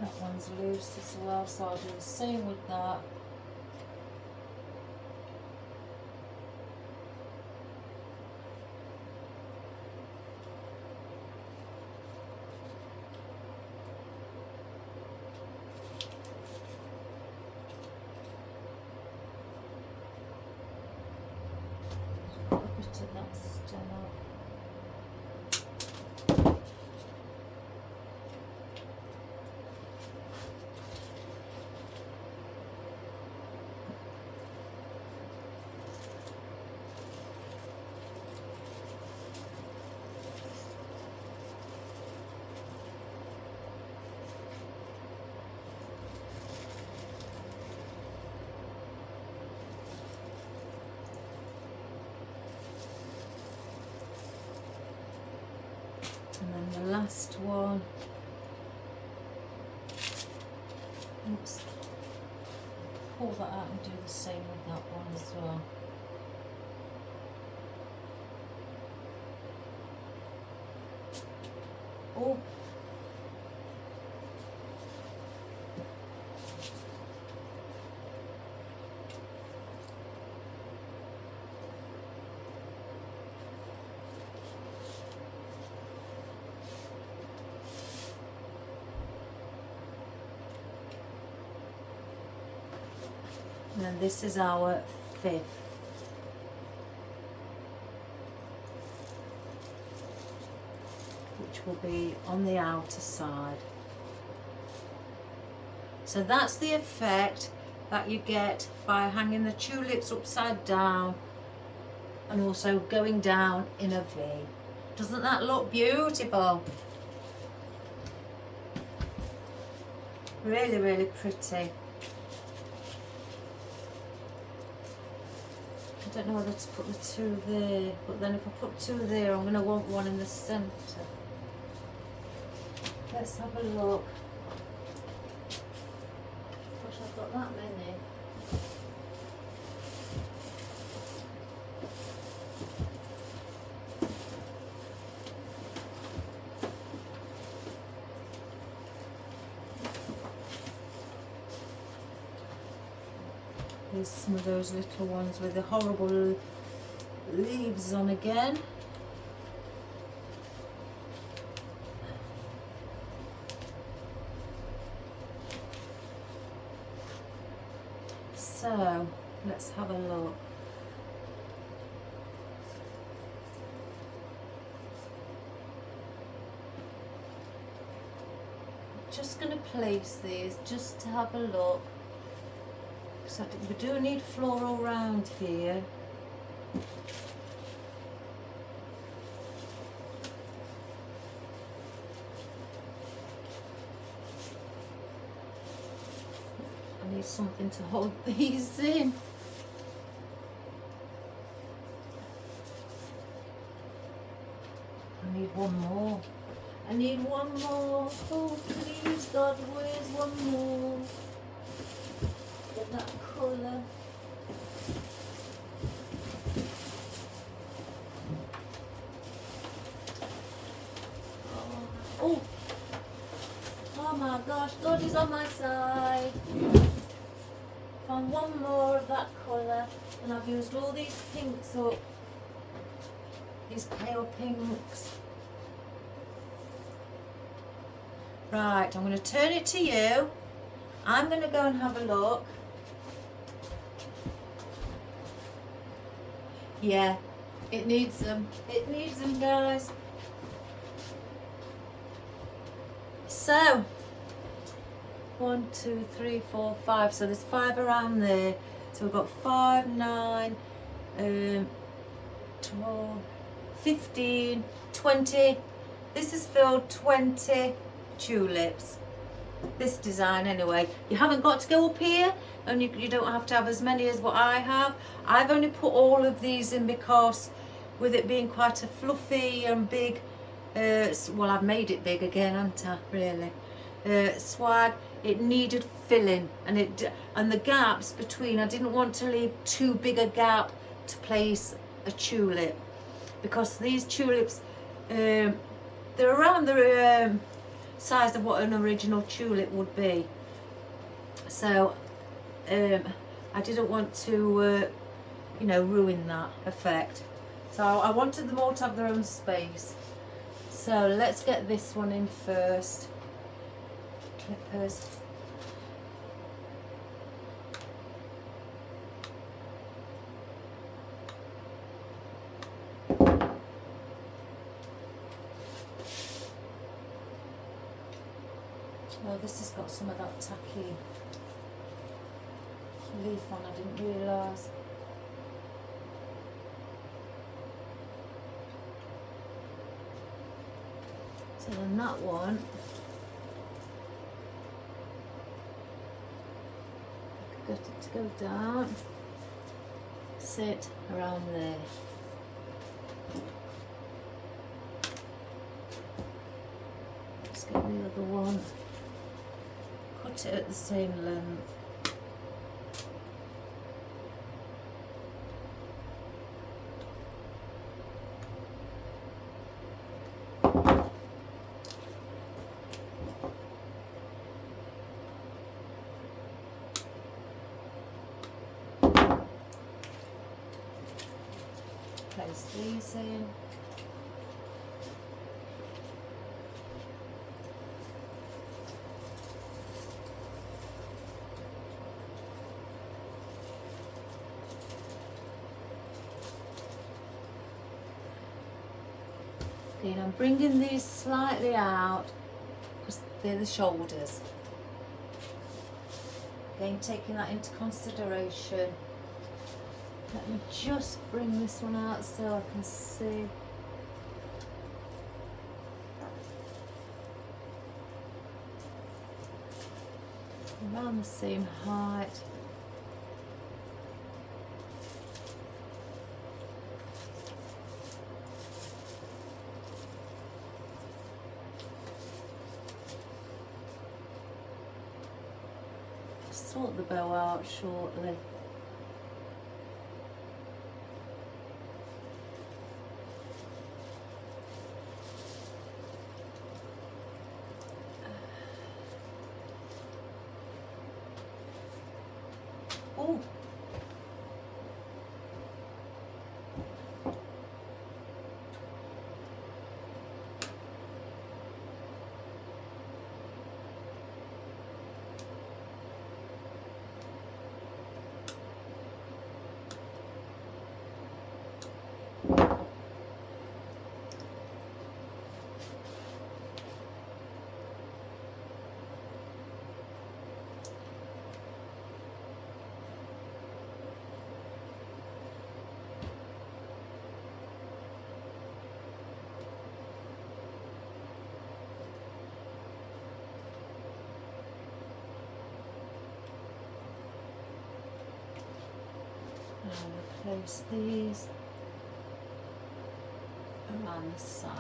That one's loose as well, so I'll do the same with that. A bit of that stem up. And then the last one. Oops. Pull that out and do the same with that one as well. Oh. And then this is our 5th. Which will be on the outer side. So that's the effect that you get by hanging the tulips upside down and also going down in a V. Doesn't that look beautiful? Really, really pretty. I don't know whether to put the 2 there, but then if I put 2 there, I'm going to want one in the centre. Let's have a look. Gosh, I've got that many. Here's some of those little ones with the horrible leaves on again. So let's have a look. Just going to place these just to have a look. So we do need floral around here. I need something to hold these in. I need one more. I need one more. Oh, please, God, where's one more? Get that colour. Oh, oh my gosh, God is on my side. Found one more of that colour, and I've used all these pinks up. These pale pinks. Right, I'm going to turn it to you. I'm going to go and have a look. Yeah, it needs them. It needs them, guys. So, 1, 2, 3, 4, 5. So there's 5 around there. So we've got 5, 9, 12, 15, 20. This is filled 20 tulips. This design anyway. You haven't got to go up here, and you don't have to have as many as what I have. I've only put all of these in because with it being quite a fluffy and big, well, I've made it big again, haven't I, really? Swag, it needed filling, and the gaps between, I didn't want to leave too big a gap to place a tulip, because these tulips, they're around the size of what an original tulip would be. So I didn't want to you know, ruin that effect. So I wanted them all to have their own space. So let's get this one in first. Clippers. Oh, this has got some of that tacky leaf on, I didn't realise. So then that one, I could get it to go down, sit around there. Let's get the other one, cut it at the same length. Place these in. Again, I'm bringing these slightly out because they're the shoulders. Again, taking that into consideration. Let me just bring this one out so I can see. Around the same height. Sort the bow out shortly. Oh. place these around the side.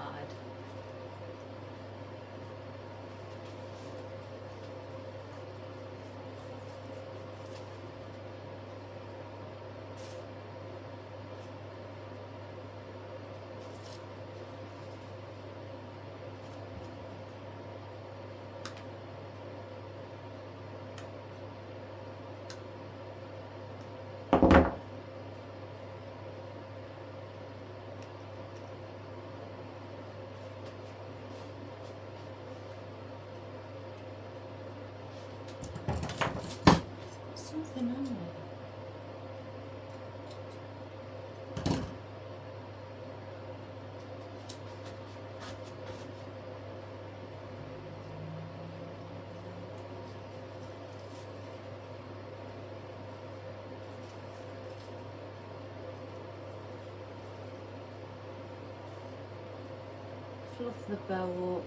Something on it. Fluff the bow up.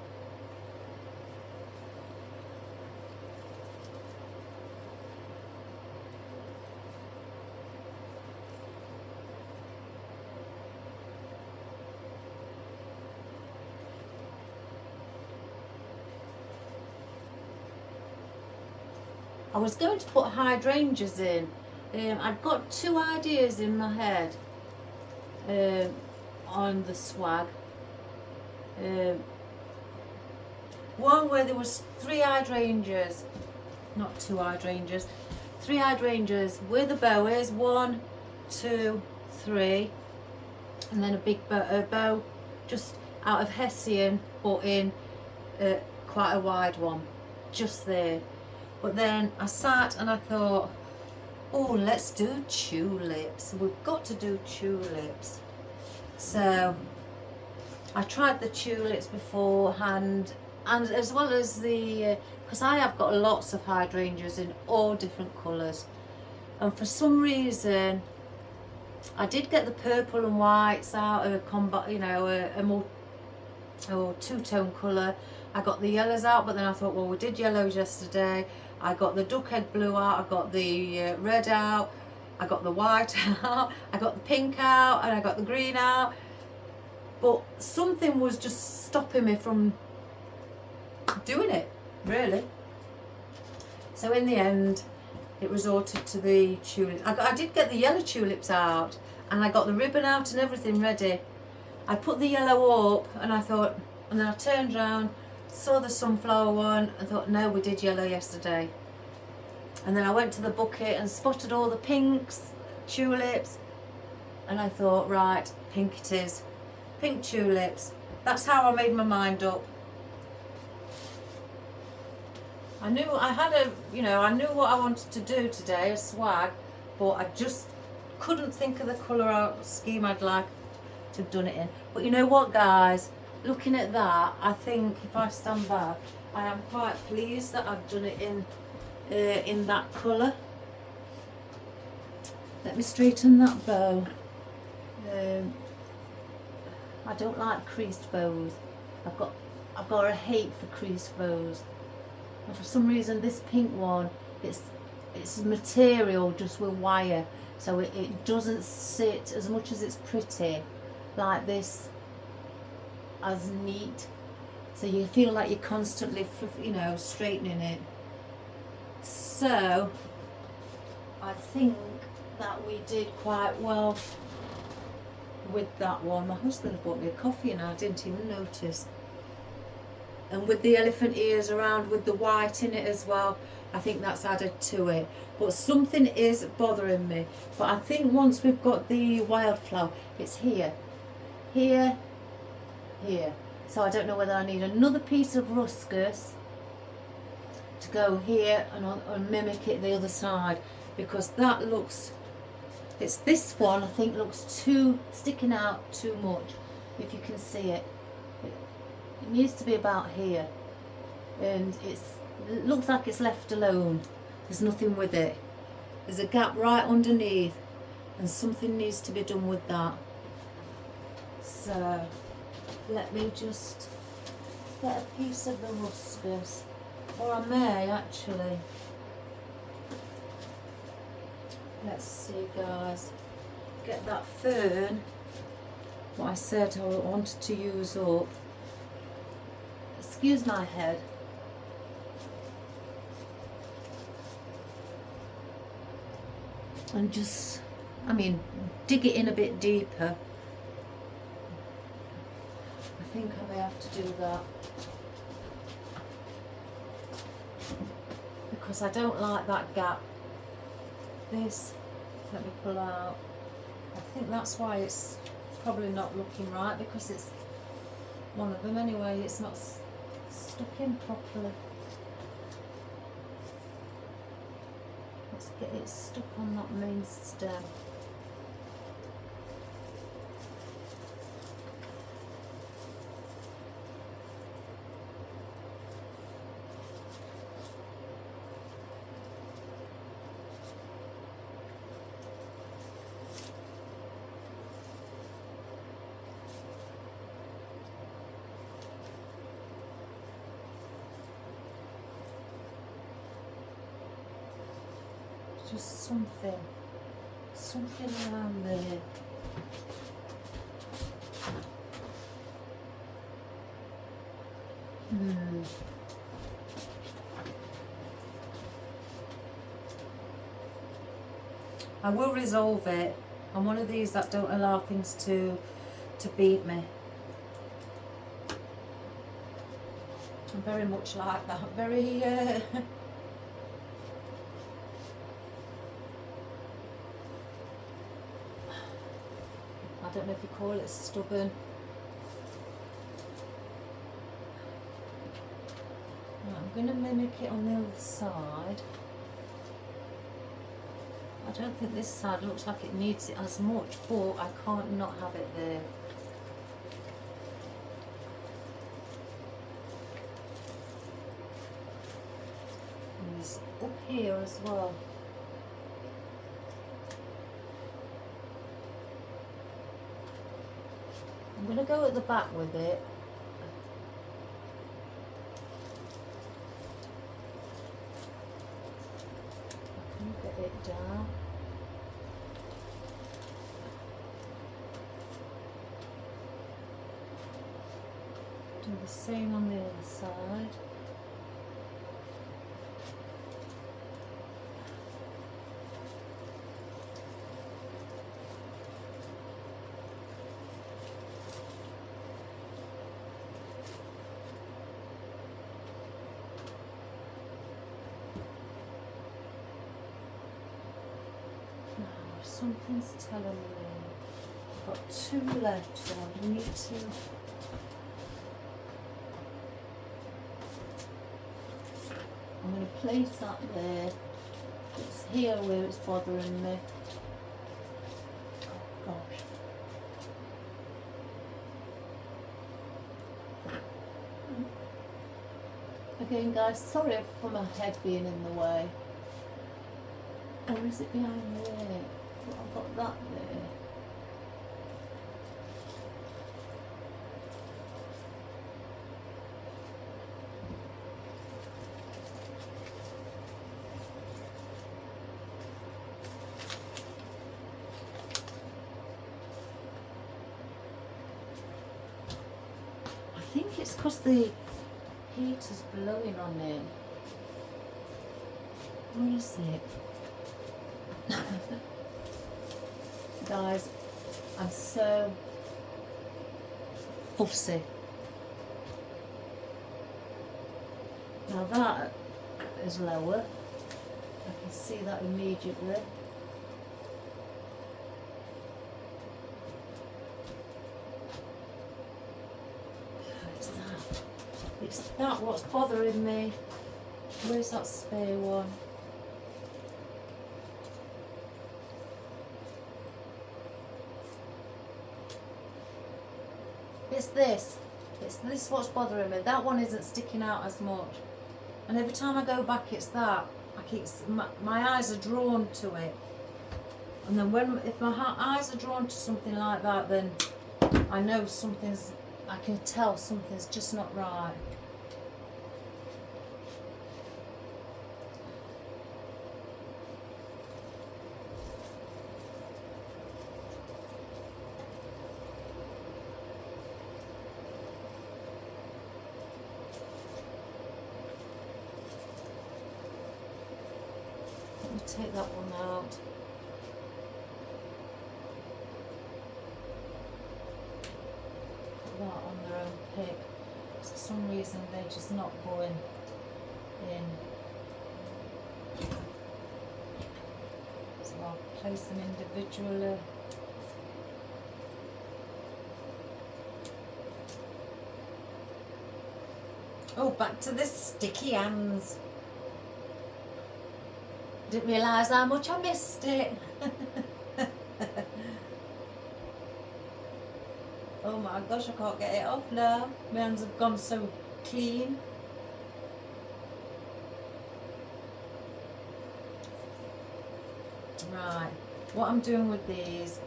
I was going to put hydrangeas in. I've got two ideas in my head on the swag. One where there was three hydrangeas, not two hydrangeas, three hydrangeas where the bow is, 1, 2, 3, and then a big bow just out of Hessian, but in quite a wide one, just there. But then I sat and I thought, oh, let's do tulips. We've got to do tulips. So I tried the tulips beforehand, and as well as the, because I have got lots of hydrangeas in all different colours. And for some reason, I did get the purple and whites out of a combo, you know, a more two-tone colour. I got the yellows out, but then I thought, well, we did yellows yesterday. I got the duck egg blue out, I got the red out, I got the white out, I got the pink out, and I got the green out. But something was just stopping me from doing it, really. So in the end, it resorted to the tulips. I did get the yellow tulips out, and I got the ribbon out and everything ready. I put the yellow up, and I thought, and then I turned around, saw the sunflower one, and thought, no, we did yellow yesterday. And then I went to the bucket and spotted all the pinks, tulips, and I thought, right, pink it is. Pink tulips. That's how I made my mind up. I knew I had I knew what I wanted to do today, a swag, but I just couldn't think of the colour scheme I'd like to have done it in. But you know what, guys? Looking at that, I think if I stand back, I am quite pleased that I've done it in that colour. Let me straighten that bow. I don't like creased bows. I've got a hate for creased bows. And for some reason, this pink one, it's material just with wire, so it doesn't sit as much as it's pretty like this as neat. So you feel like you're constantly, straightening it. So I think that we did quite well with that one. My husband bought me a coffee and I didn't even notice. And with the elephant ears around with the white in it as well, I think that's added to it. But something is bothering me. But I think once we've got the wildflower, it's here, here, here. So I don't know whether I need another piece of ruscus to go here and mimic it the other side, because that looks, it's this one I think looks too, sticking out too much, if you can see it. It needs to be about here, and it looks like it's left alone. There's nothing with it. There's a gap right underneath, and something needs to be done with that. So let me just get a piece of the ruscus, or I may actually. Let's see, guys. get that fern, what I said I wanted to use up. Excuse my head. And just, I mean, dig it in a bit deeper. I think I may have to do that. Because I don't like that gap. This, let me pull out. I think that's why it's probably not looking right, because it's one of them anyway, it's not stuck in properly. Let's get it stuck on that main stem. Just something around there. I will resolve it. I'm one of these that don't allow things to beat me. I'm very much like that. Very I don't know if you call it stubborn. Right, I'm going to mimic it on the other side. I don't think this side looks like it needs it as much, but I can't not have it there. And there's up here as well. I'm going to go at the back with it. I can get it down. Do the same on the other side. Something's telling me I've got 2 left, so I need to. I'm going to place that there. It's here where it's bothering me. Oh gosh. Again, guys, sorry for my head being in the way. Or is it behind there? I've got that there. I think it's because the heat is blowing on it. Where is it? Guys, I'm so fussy. Now that is lower. I can see that immediately. It's that what's bothering me. Where's that spare one? It's this what's bothering me. That one isn't sticking out as much, and every time I go back it's that. My eyes are drawn to it, and then if my eyes are drawn to something like that, then I know I can tell something's just not right. take that one out. Put that on their own pick. For some reason they're just not going in. So I'll place them individually. Oh, back to the sticky hands. Didn't realise how much I missed it. Oh my gosh, I can't get it off now. My hands have gone so clean. Right, what I'm doing with these,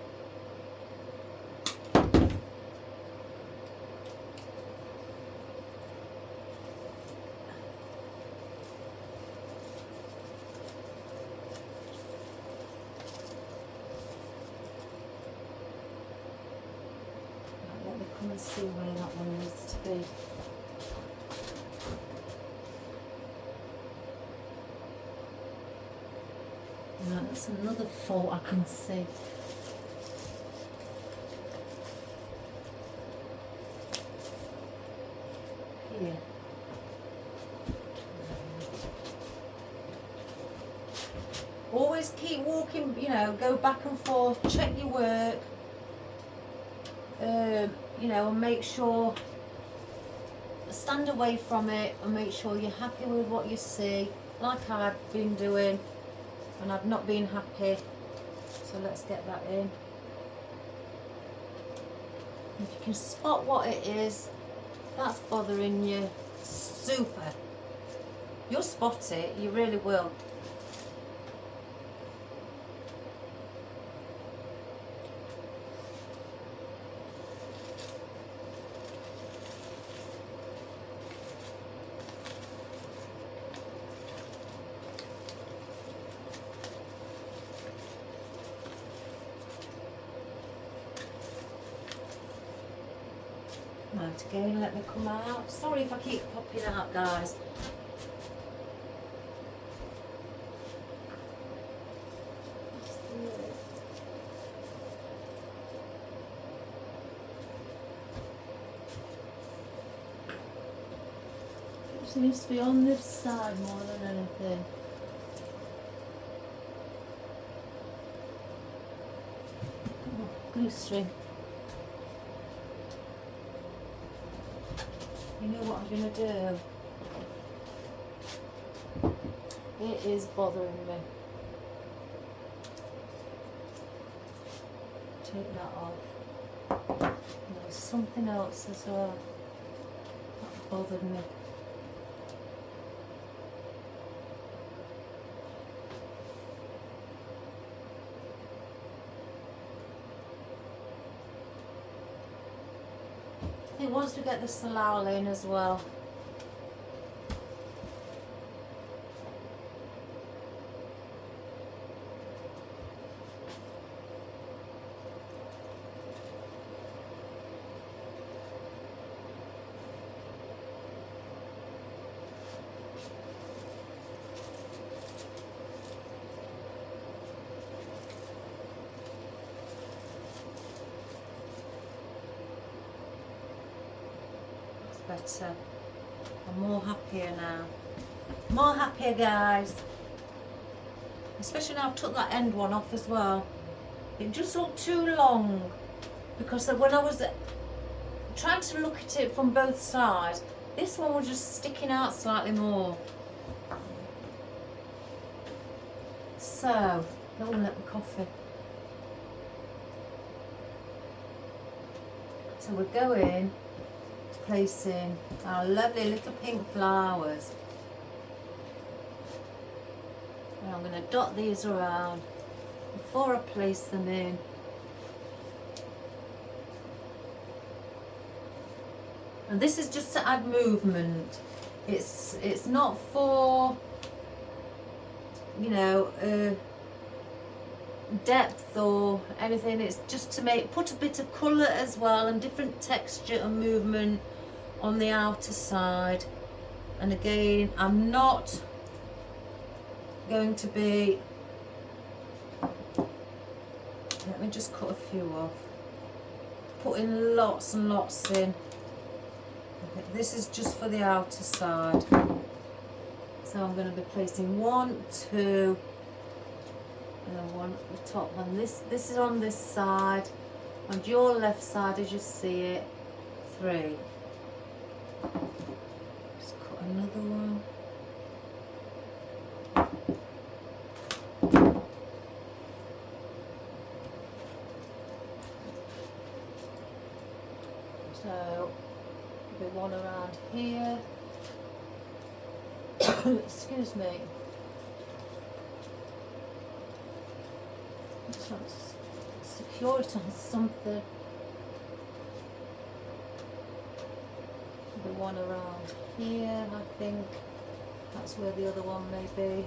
let me come and see where that one needs to be. No, that's another fault I can see. Here. Always keep walking, you know, go back and forth, check your work, you know, and make sure, stand away from it and make sure you're happy with what you see, like I've been doing, and I've not been happy. So let's get that in. If you can spot what it is that's bothering you, super. You'll spot it, you really will. Right, again, let me come out. Sorry if I keep popping out, guys. It seems to be on this side more than anything. Oh, glue string. You know what I'm going to do? It is bothering me. Take that off. And there's something else as well that bothered me. I think once we get the salal in as well. Better. I'm more happier now. More happier, guys. Especially now I've took that end one off as well. It just looked too long because when I was trying to look at it from both sides, this one was just sticking out slightly more. So, don't want to let the coffee. So we're going placing our lovely little pink flowers, and I'm going to dot these around before I place them in. And this is just to add movement. It's not for, you know, depth or anything. It's just to put a bit of colour as well and different texture and movement on the outer side. And again, I'm not going to be Let me just cut a few off. Putting lots and lots in. Okay, this is just for the outer side. So I'm going to be placing 1, 2, and then 1 at the top. And this is on this side, and your left side as you see it, 3. Just cut another one. So there'll be one around here. Excuse me. I'm trying to secure it on something. The one around here, I think that's where the other one may be.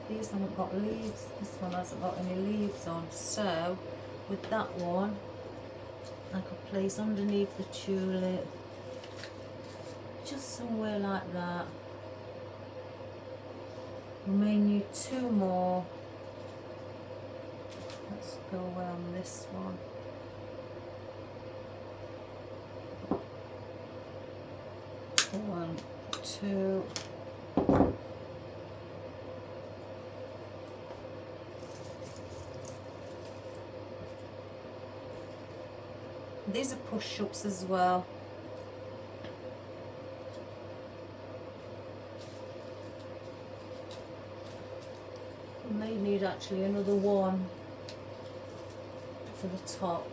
These haven't got leaves, this one hasn't got any leaves on, so with that one I could place underneath the tulip, just somewhere like that. We may need 2 more. Let's go around this one. One, 2. These are push-ups as well. We may need actually another one for the top.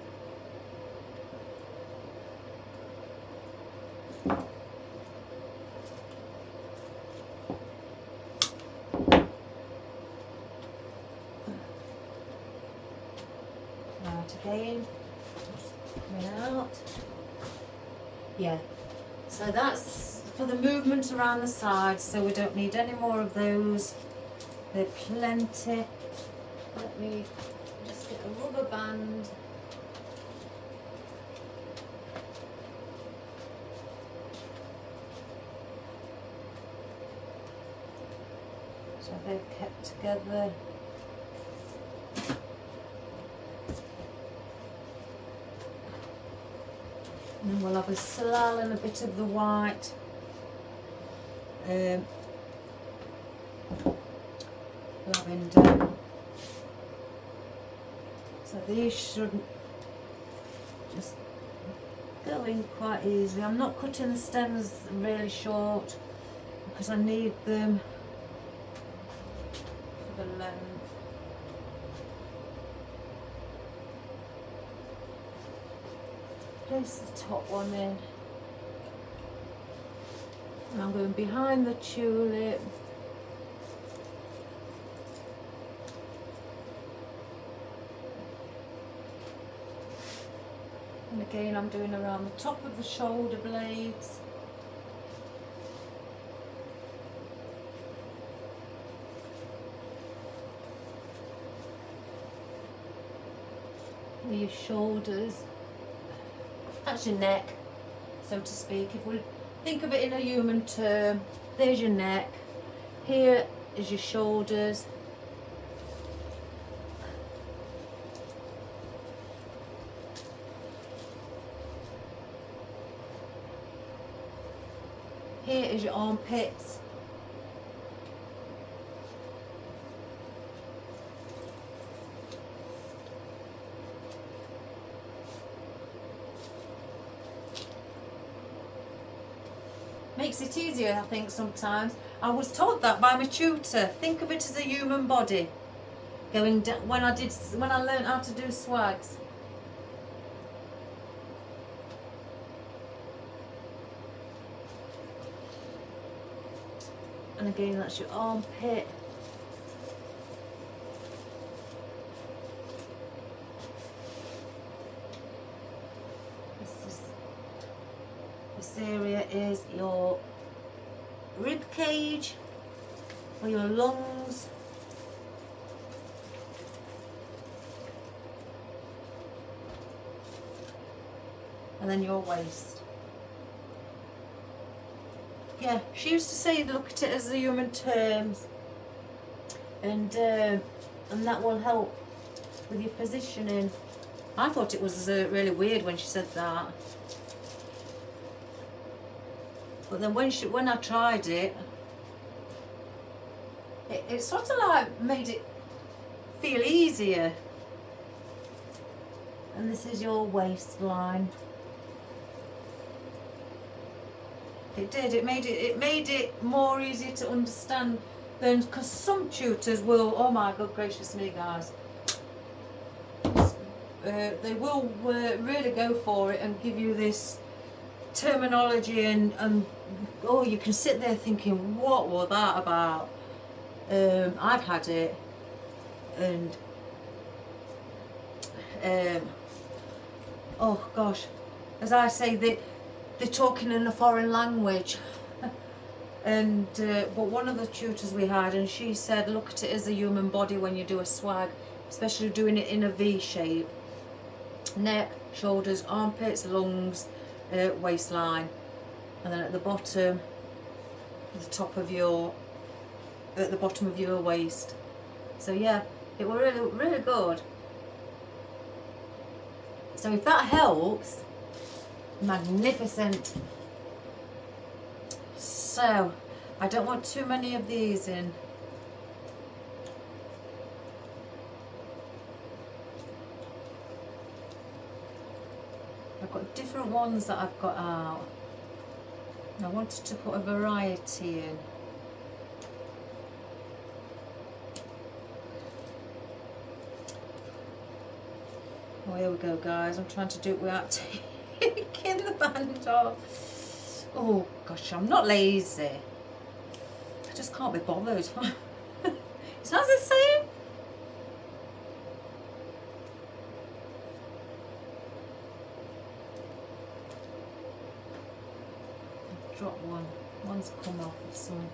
Right, again. Out. Yeah, so that's for the movement around the sides, so we don't need any more of those. They're plenty. Let me just get a rubber band. So they're kept together. And then we'll have a salal and a bit of the white. Lavender. So these shouldn't just go in quite easily. I'm not cutting the stems really short because I need them for the length. Place the top one in, and I'm going behind the tulip. And again I'm doing around the top of the shoulder blades. Your shoulders. That's your neck, so to speak. If we think of it in a human term, there's your neck, here is your shoulders, here is your armpits, makes it easier, I think, sometimes. I was taught that by my tutor. Think of it as a human body going down. When I learned how to do swags. And again, that's your armpit. This area is your rib cage or your lungs. And then your waist. Yeah, she used to say look at it as the human terms, and that will help with your positioning. I thought it was really weird when she said that, but then when I tried it, it sort of like made it feel easier. And this is your waistline. It did. It made it more easy to understand than, because some tutors will. Oh my good gracious me, guys! They will really go for it and give you this terminology and oh, you can sit there thinking, what was that about? I've had it, and oh gosh, as I say, they're talking in a foreign language. And but one of the tutors we had, and she said look at it as a human body when you do a swag, especially doing it in a V shape. Neck, shoulders, armpits, lungs, waistline, and then at the bottom, the top of your, at the bottom of your waist. So yeah, it was really good. So if that helps, magnificent. So I don't want too many of these in. I've got different ones that I've got out. I wanted to put a variety in. Oh, here we go, guys. I'm trying to do it without taking the band off. Oh gosh, I'm not lazy. I just can't be bothered. It's not the same. Drop one. One's come off of some.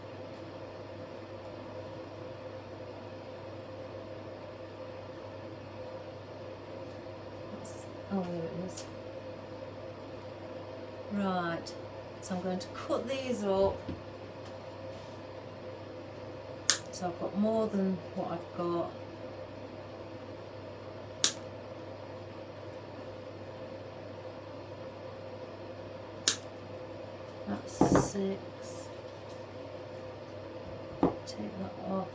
Oh, there it is. Right. So I'm going to cut these up. So I've got more than what I've got. That's 6. Take that off.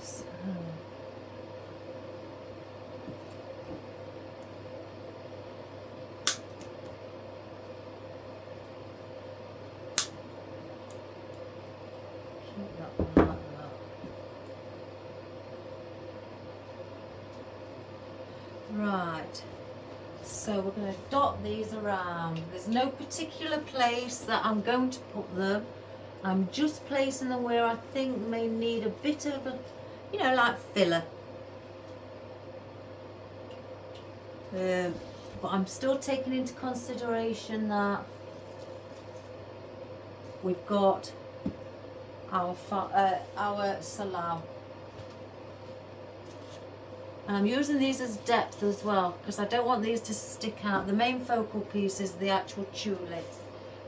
So. Keep that one like that. Right. So we're going to dot these around. There's no particular place that I'm going to put them. I'm just placing them where I think may need a bit of a, you know, like filler. But I'm still taking into consideration that we've got our salau. And I'm using these as depth as well, because I don't want these to stick out. The main focal piece is the actual tulips.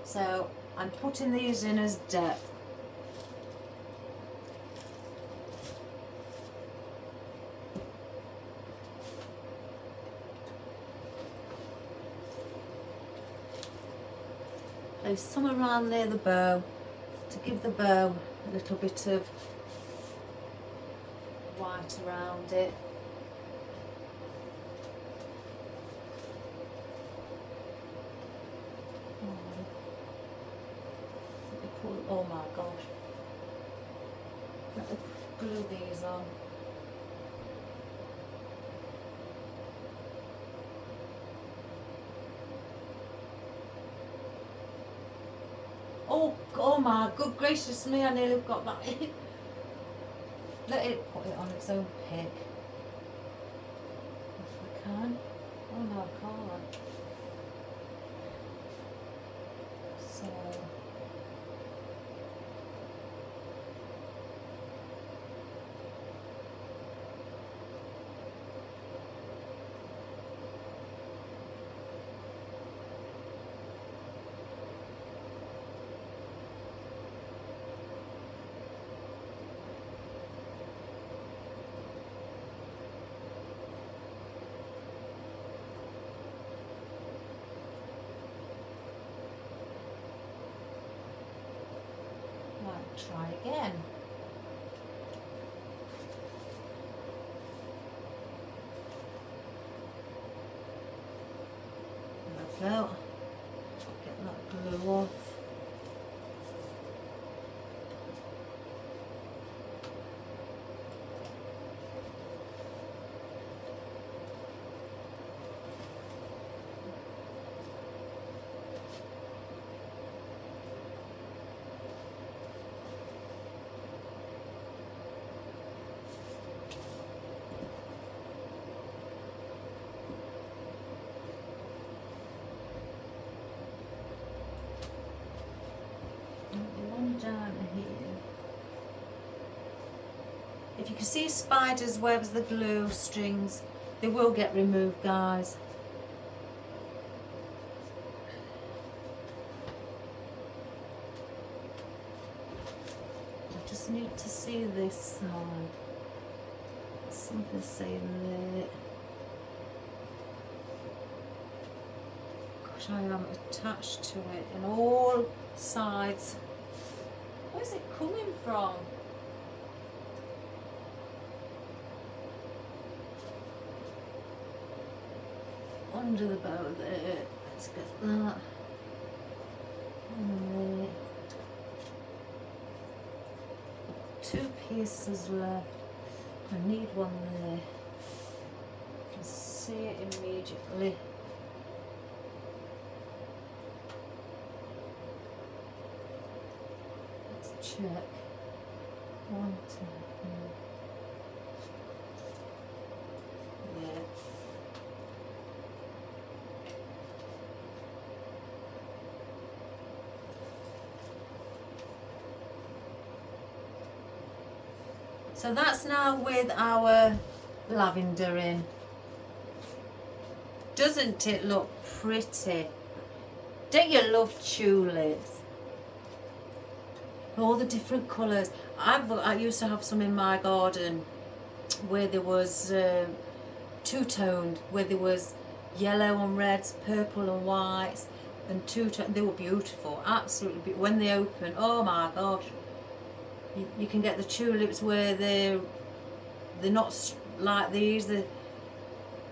So I'm putting these in as depth. Place some around near the bow to give the bow a little bit of white around it. Oh my gosh. Let me glue these on. Oh my good gracious me, I nearly got that in. Let it put it on its own pick. If I can. Oh no, I can't. So try again. There we go. Get that glue off. One down here. If you can see spiders, webs, the glue strings, they will get removed, guys. I just need to see this side. Something saying there. Gosh, I am attached to it in all sides. Where's it coming from? Under the bow there. Let's get that. And there. Two pieces left. I need one there. You can see it immediately. Let's check. 1, 2, 3. Yeah. So that's now with our lavender in. Doesn't it look pretty? Don't you love tulips? All the different colours. I used to have some in my garden where there was two-toned, where there was yellow and reds, purple and whites, and two-toned. They were beautiful, absolutely beautiful. When they open, oh my gosh. You can get the tulips where they're not like these. They're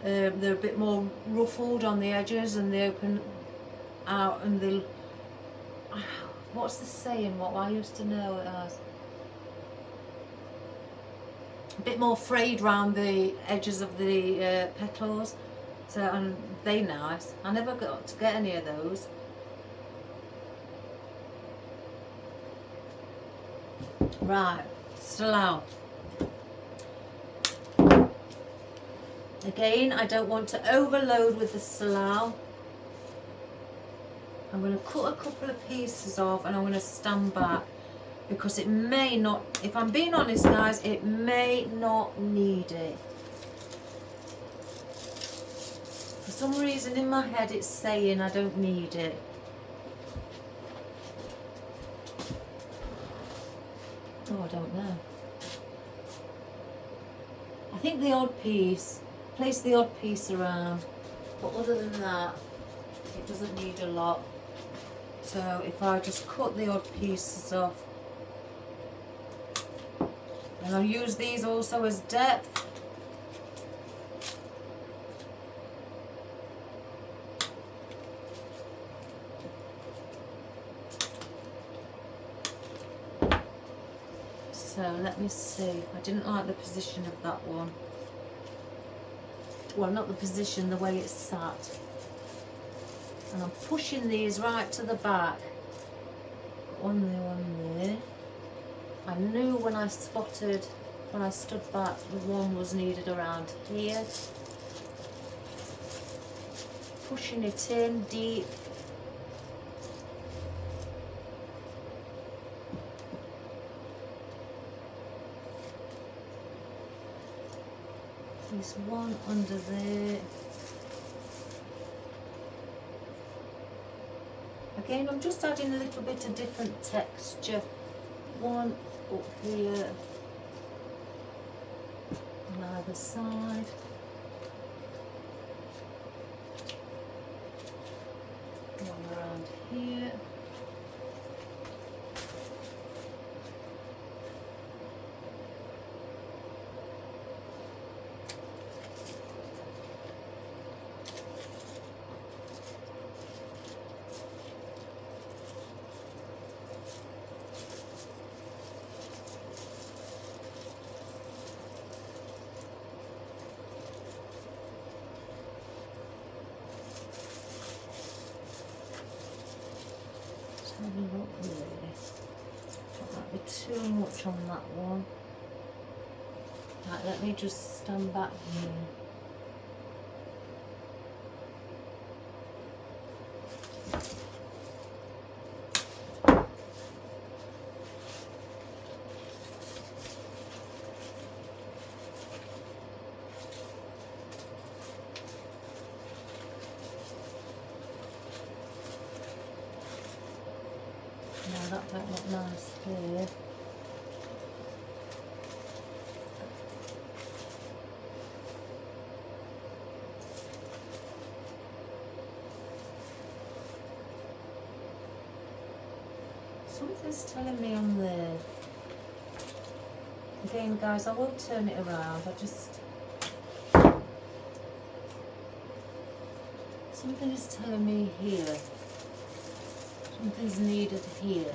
a bit more ruffled on the edges, and they open out, and they'll. What's the saying? What I used to know it as. A bit more frayed round the edges of the petals. So, and they nice. I never got to get any of those. Right, slow. Again, I don't want to overload with the slough. I'm going to cut a couple of pieces off, and I'm going to stand back because it may not, if I'm being honest guys, it may not need it. For some reason in my head it's saying I don't need it. Oh, I don't know. I think the odd piece, place the odd piece around, but other than that, it doesn't need a lot. So if I just cut the odd pieces off, and I'll use these also as depth. So let me see. I didn't like the position of that one. Well, not the position, the way it's sat. And I'm pushing these right to the back. One there, one there. I knew when I spotted, when I stood back, the one was needed around here. Pushing it in deep. There's one under there. Again, I'm just adding a little bit of different texture. One up here on either side. One around here. Have a look really. Don't like be too much on that one. Right, let me just stand back here. No, that don't look nice there. Something's telling me on there. Again, guys, I will turn it around. Something is telling me here. Something's needed here.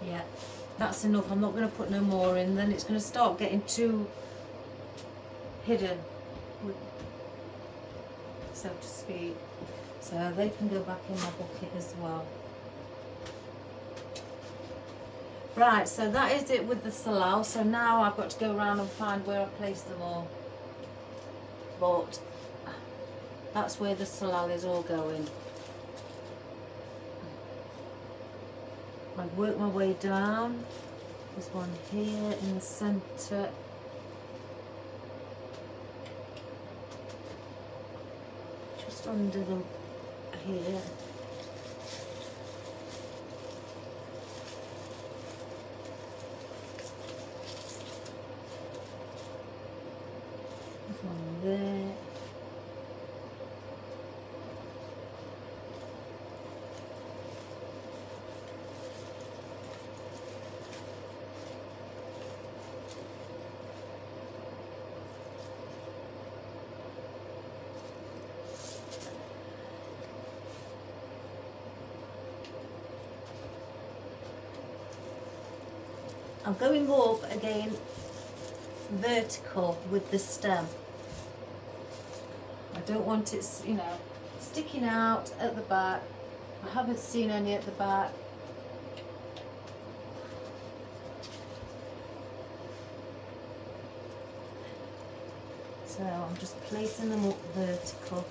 Yeah, that's enough. I'm not going to put no more in. Then it's going to start getting too hidden, so to speak. So they can go back in my bucket as well. Right, so that is it with the salal. So now I've got to go around and find where I place them all. But that's where the salal is all going. I work my way down. There's one here in the centre. Just under them here. There's one there. I'm going up again vertical with the stem. I don't want it, you know, sticking out at the back. I haven't seen any at the back. So I'm just placing them up vertical.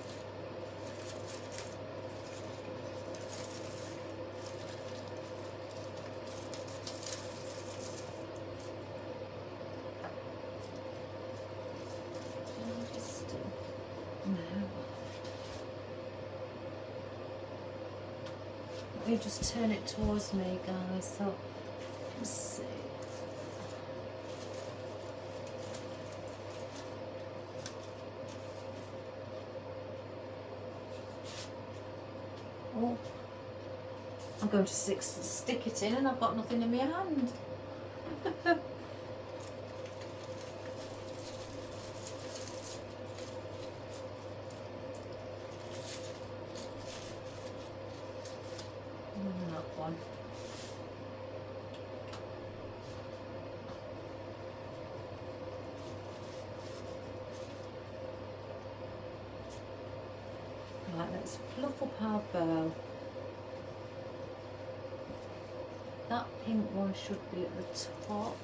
Let me just turn it towards me, guys, so you can see. Oh, I'm going to stick it in and I've got nothing in my hand. One. Right, let's fluff up our bow. That pink one should be at the top.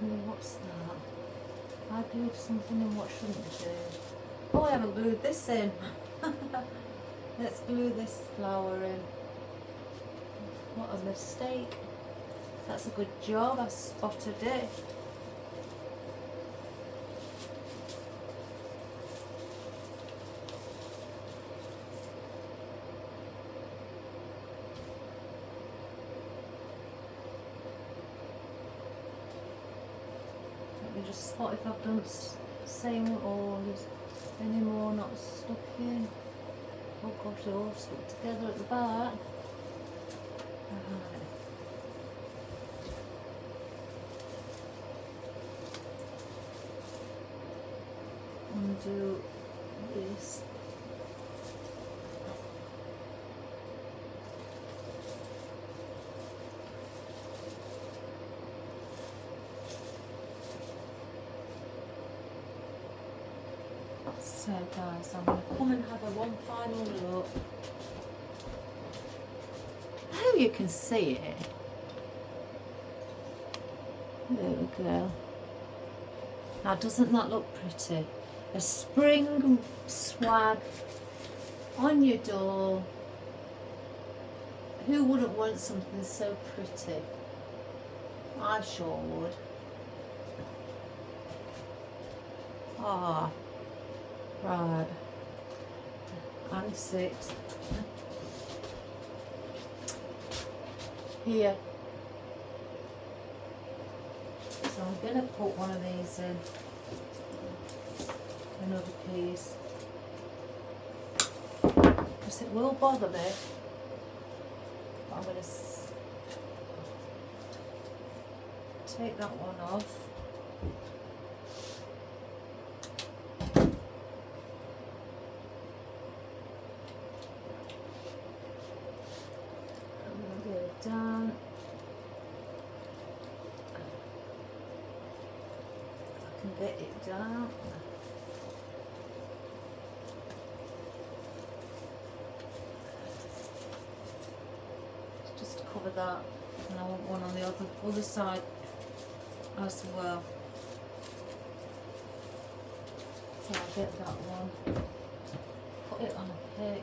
let me, what's that? I glued something in, what shouldn't do? Oh, I haven't glued this in. Let's glue this flower in. What a mistake. That's a good job, I spotted it. Let me just spot if I've done the same or there's any more not stuck in. Oh gosh, they're all stuck together at the back. Right. Undo this. So guys, I'm going to come and have a one final look. I hope you can see it. There we go. Now doesn't that look pretty? A spring swag on your door. Who wouldn't want something so pretty? I sure would. Ah. Right, and 6 here. So I'm going to put one of these in, another piece, because it will bother me. But I'm going to take that one off. Down. I can get it down. Just to cover that, and I want one on the other side as well. So I'll get that one. Put it on a pick.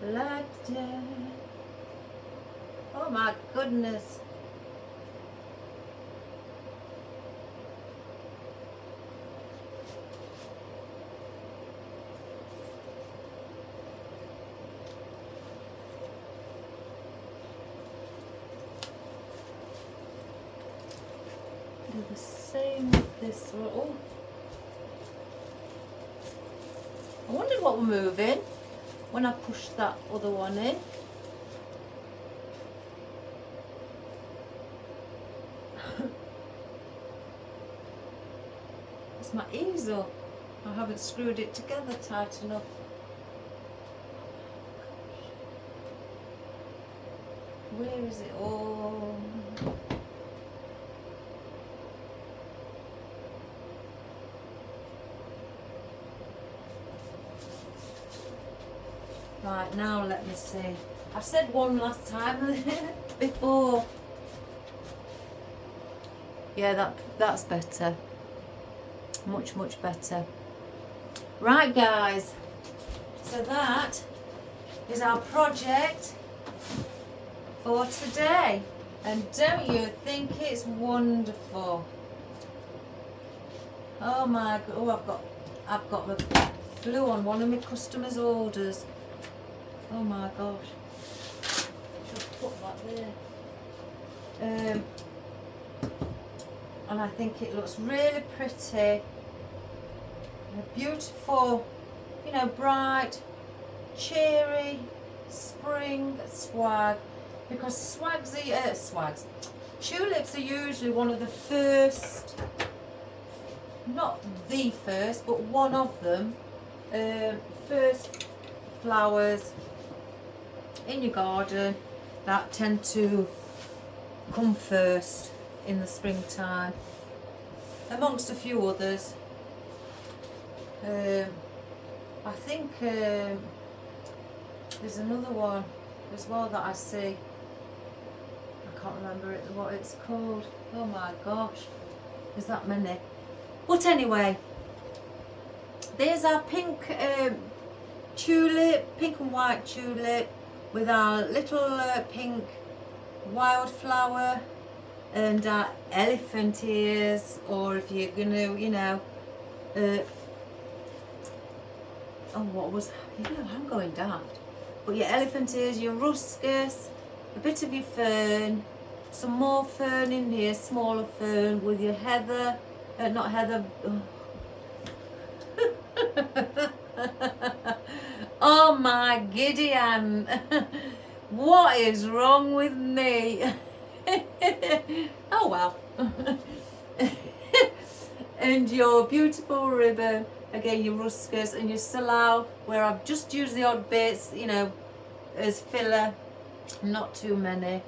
Black day. Oh my goodness. Do the same with this one. Oh. I wondered what we're moving when I pushed that other one in. It's my easel. I haven't screwed it together tight enough. Where is it all? Right, now let me see. I said one last time before. Yeah, that's better. Much, much better. Right, guys. So that is our project for today. And don't you think it's wonderful? Oh my God. Oh, I've got the glue on one of my customers' orders. Oh my gosh. Just put that there. And I think it looks really pretty. A beautiful, you know, bright, cheery spring swag. Because tulips are usually one of the first, not the first, but one of them, first flowers in your garden that tend to come first in the springtime. amongst a few others. I think there's another one as well that I see. I can't remember what it's called. Oh my gosh, there's that many. But anyway, there's our pink tulip, pink and white tulip with our little pink wildflower and our elephant ears, or if you're gonna, you know, oh, what was, you know, I'm going daft. But your elephant ears, your ruscus, a bit of your fern, some more fern in here, smaller fern with your heather, not heather. Oh my Gideon, what is wrong with me? Oh well. And your beautiful ribbon, again your ruscus, and your salal, where I've just used the odd bits, you know, as filler, not too many,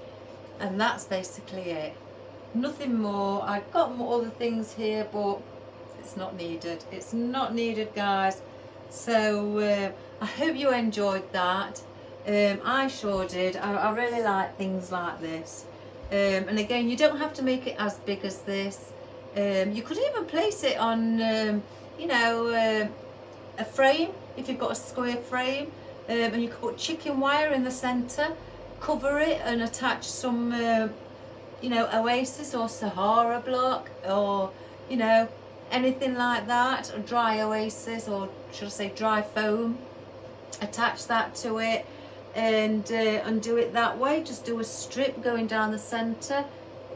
and that's basically it. Nothing more. I've got more other things here, but it's not needed. It's not needed, guys. So I hope you enjoyed that. I sure did. I really like things like this. And again, you don't have to make it as big as this. You could even place it on, you know, a frame, if you've got a square frame, and you could put chicken wire in the centre, cover it and attach some, you know, Oasis or Sahara block, or, you know, anything like that, or dry Oasis, or should I say dry foam, attach that to it, and do it that way. Just do a strip going down the centre.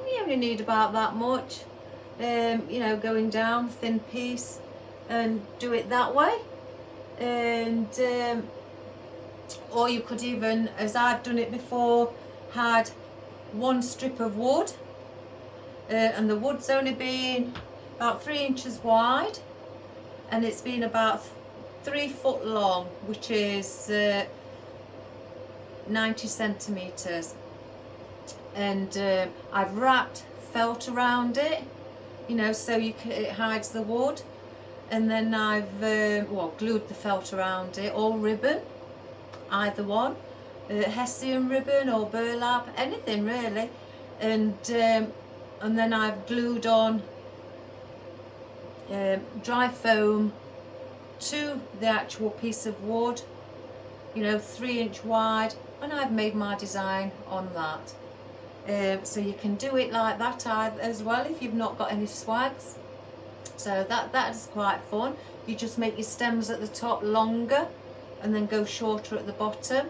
You only need about that much, you know, going down, thin piece, and do it that way. And or you could even, as I've done it before, had one strip of wood, and the wood's only been about 3 inches wide, and it's been about 3 foot long, which is 90 centimeters. And I've wrapped felt around it, you know, so it hides the wood. And then I've well, glued the felt around it, or ribbon, either one, Hessian ribbon or burlap, anything really. And then I've glued on dry foam to the actual piece of wood, you know, 3 inch wide, and I've made my design on that. So you can do it like that as well if you've not got any swags. So that is quite fun. You just make your stems at the top longer and then go shorter at the bottom.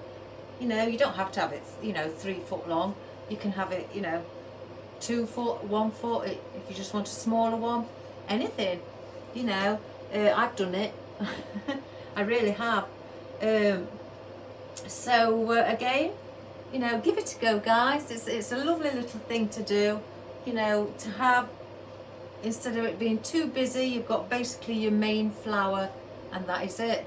You know, you don't have to have it, you know, 3 foot long. You can have it, you know, 2 foot, 1 foot, if you just want a smaller one. Anything, you know. I've done it. I really have. So again, you know, give it a go, guys. It's a lovely little thing to do, you know, to have. Instead of it being too busy, you've got basically your main flower, and that is it.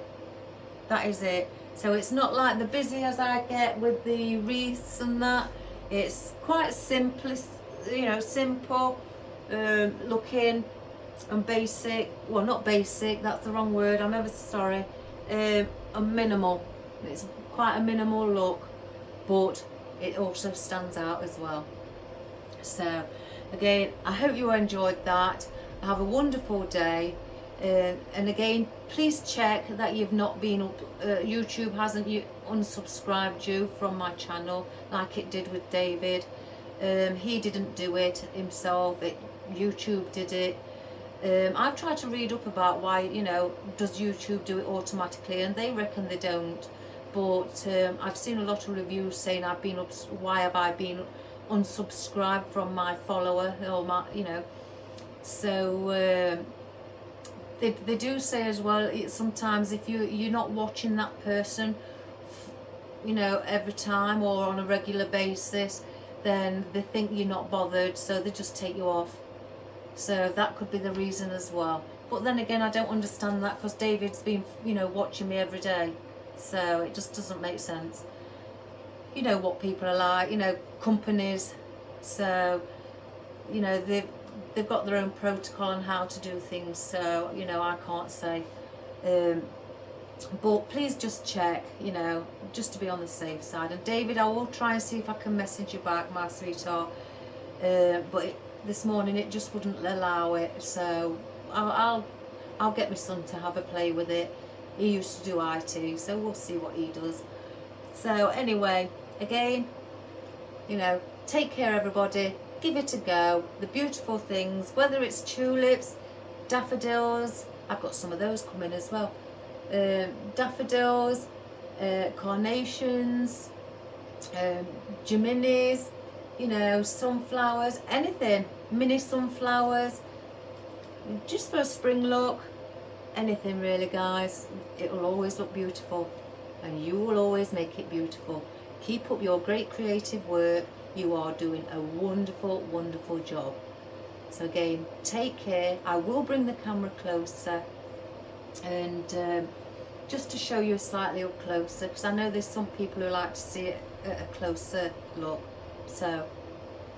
That is it. So it's not like the busy as I get with the wreaths and that. It's quite simple, you know, simple looking and basic. Well, not basic, that's the wrong word, I'm ever so sorry. And minimal. It's quite a minimal look, but it also stands out as well. So again, I hope you enjoyed that. Have a wonderful day. And again, please check that you've not been YouTube hasn't unsubscribed you from my channel like it did with David. He didn't do it himself, YouTube did it. I've tried to read up about why, you know, does YouTube do it automatically, and they reckon they don't. But I've seen a lot of reviews saying why have I been unsubscribed from my follower, or my, you know. So they do say as well, sometimes if you're not watching that person, you know, every time or on a regular basis, then they think you're not bothered, so they just take you off. So that could be the reason as well. But then again, I don't understand that, because David's been, you know, watching me every day, so it just doesn't make sense. You know what people are like, you know, companies. So, you know, they've got their own protocol on how to do things, so you know, I can't say. But please just check, you know, just to be on the safe side. And David, I will try and see if I can message you back, my sweetheart. But this morning it just wouldn't allow it, so I'll get my son to have a play with it. He used to do IT, so we'll see what he does. So anyway, again, you know, take care everybody, give it a go. The beautiful things, whether it's tulips, daffodils, I've got some of those coming as well, daffodils, carnations, Geminis, you know, sunflowers, anything, mini sunflowers, just for a spring look, anything really, guys. It will always look beautiful, and you will always make it beautiful. Keep up your great creative work. You are doing a wonderful, wonderful job. So again, take care. I will bring the camera closer, and just to show you slightly up closer, because I know there's some people who like to see it at a closer look. So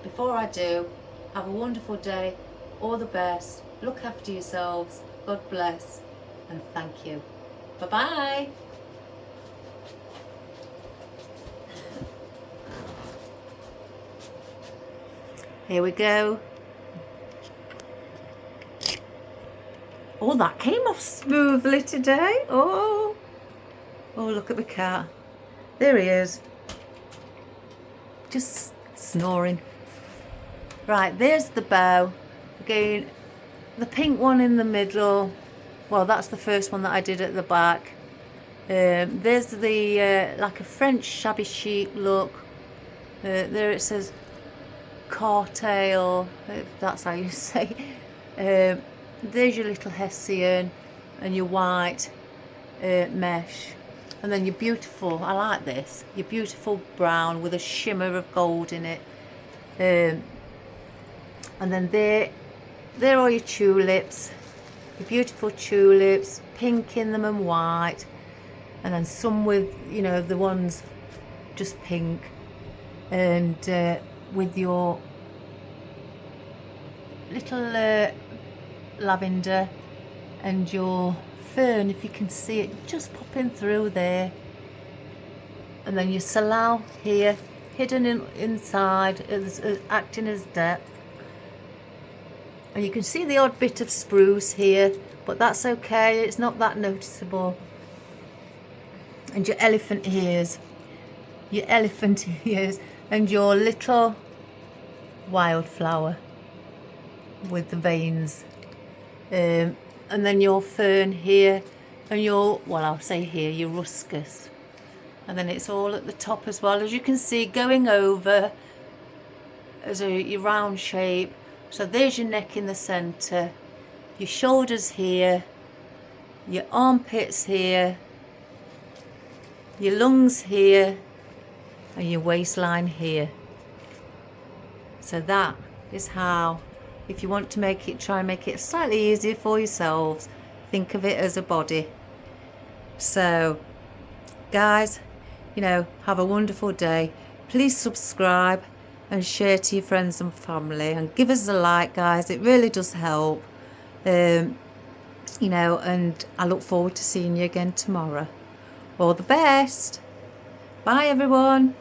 before I do, have a wonderful day, all the best, look after yourselves, God bless, and thank you. Bye bye. Here we go. Oh, that came off smoothly today. Oh, look at the cat. There he is. Just snoring. Right, there's the bow. Again, the pink one in the middle. Well, that's the first one that I did at the back. There's the, like a French shabby chic look. There it says Cartail, if that's how you say. There's your little Hessian and your white mesh, and then your beautiful, I like this, your beautiful brown with a shimmer of gold in it, and then there are your tulips, your beautiful tulips, pink in them and white, and then some with, you know, the ones just pink, and with your little lavender and your fern, if you can see it just popping through there, and then your salal here hidden inside as acting as depth, and you can see the odd bit of spruce here, but that's okay, it's not that noticeable. And your elephant ears, and your little wildflower with the veins, and then your fern here, and your, well, I'll say here, your ruscus, and then it's all at the top as well, as you can see, going over as your round shape. So there's your neck in the center, your shoulders here, your armpits here, your lungs here, and your waistline here. So that is how, if you want to make it, try and make it slightly easier for yourselves, think of it as a body. So guys, you know, have a wonderful day. Please subscribe and share to your friends and family, and give us a like, guys, it really does help. You know, and I look forward to seeing you again tomorrow. All the best. Bye everyone.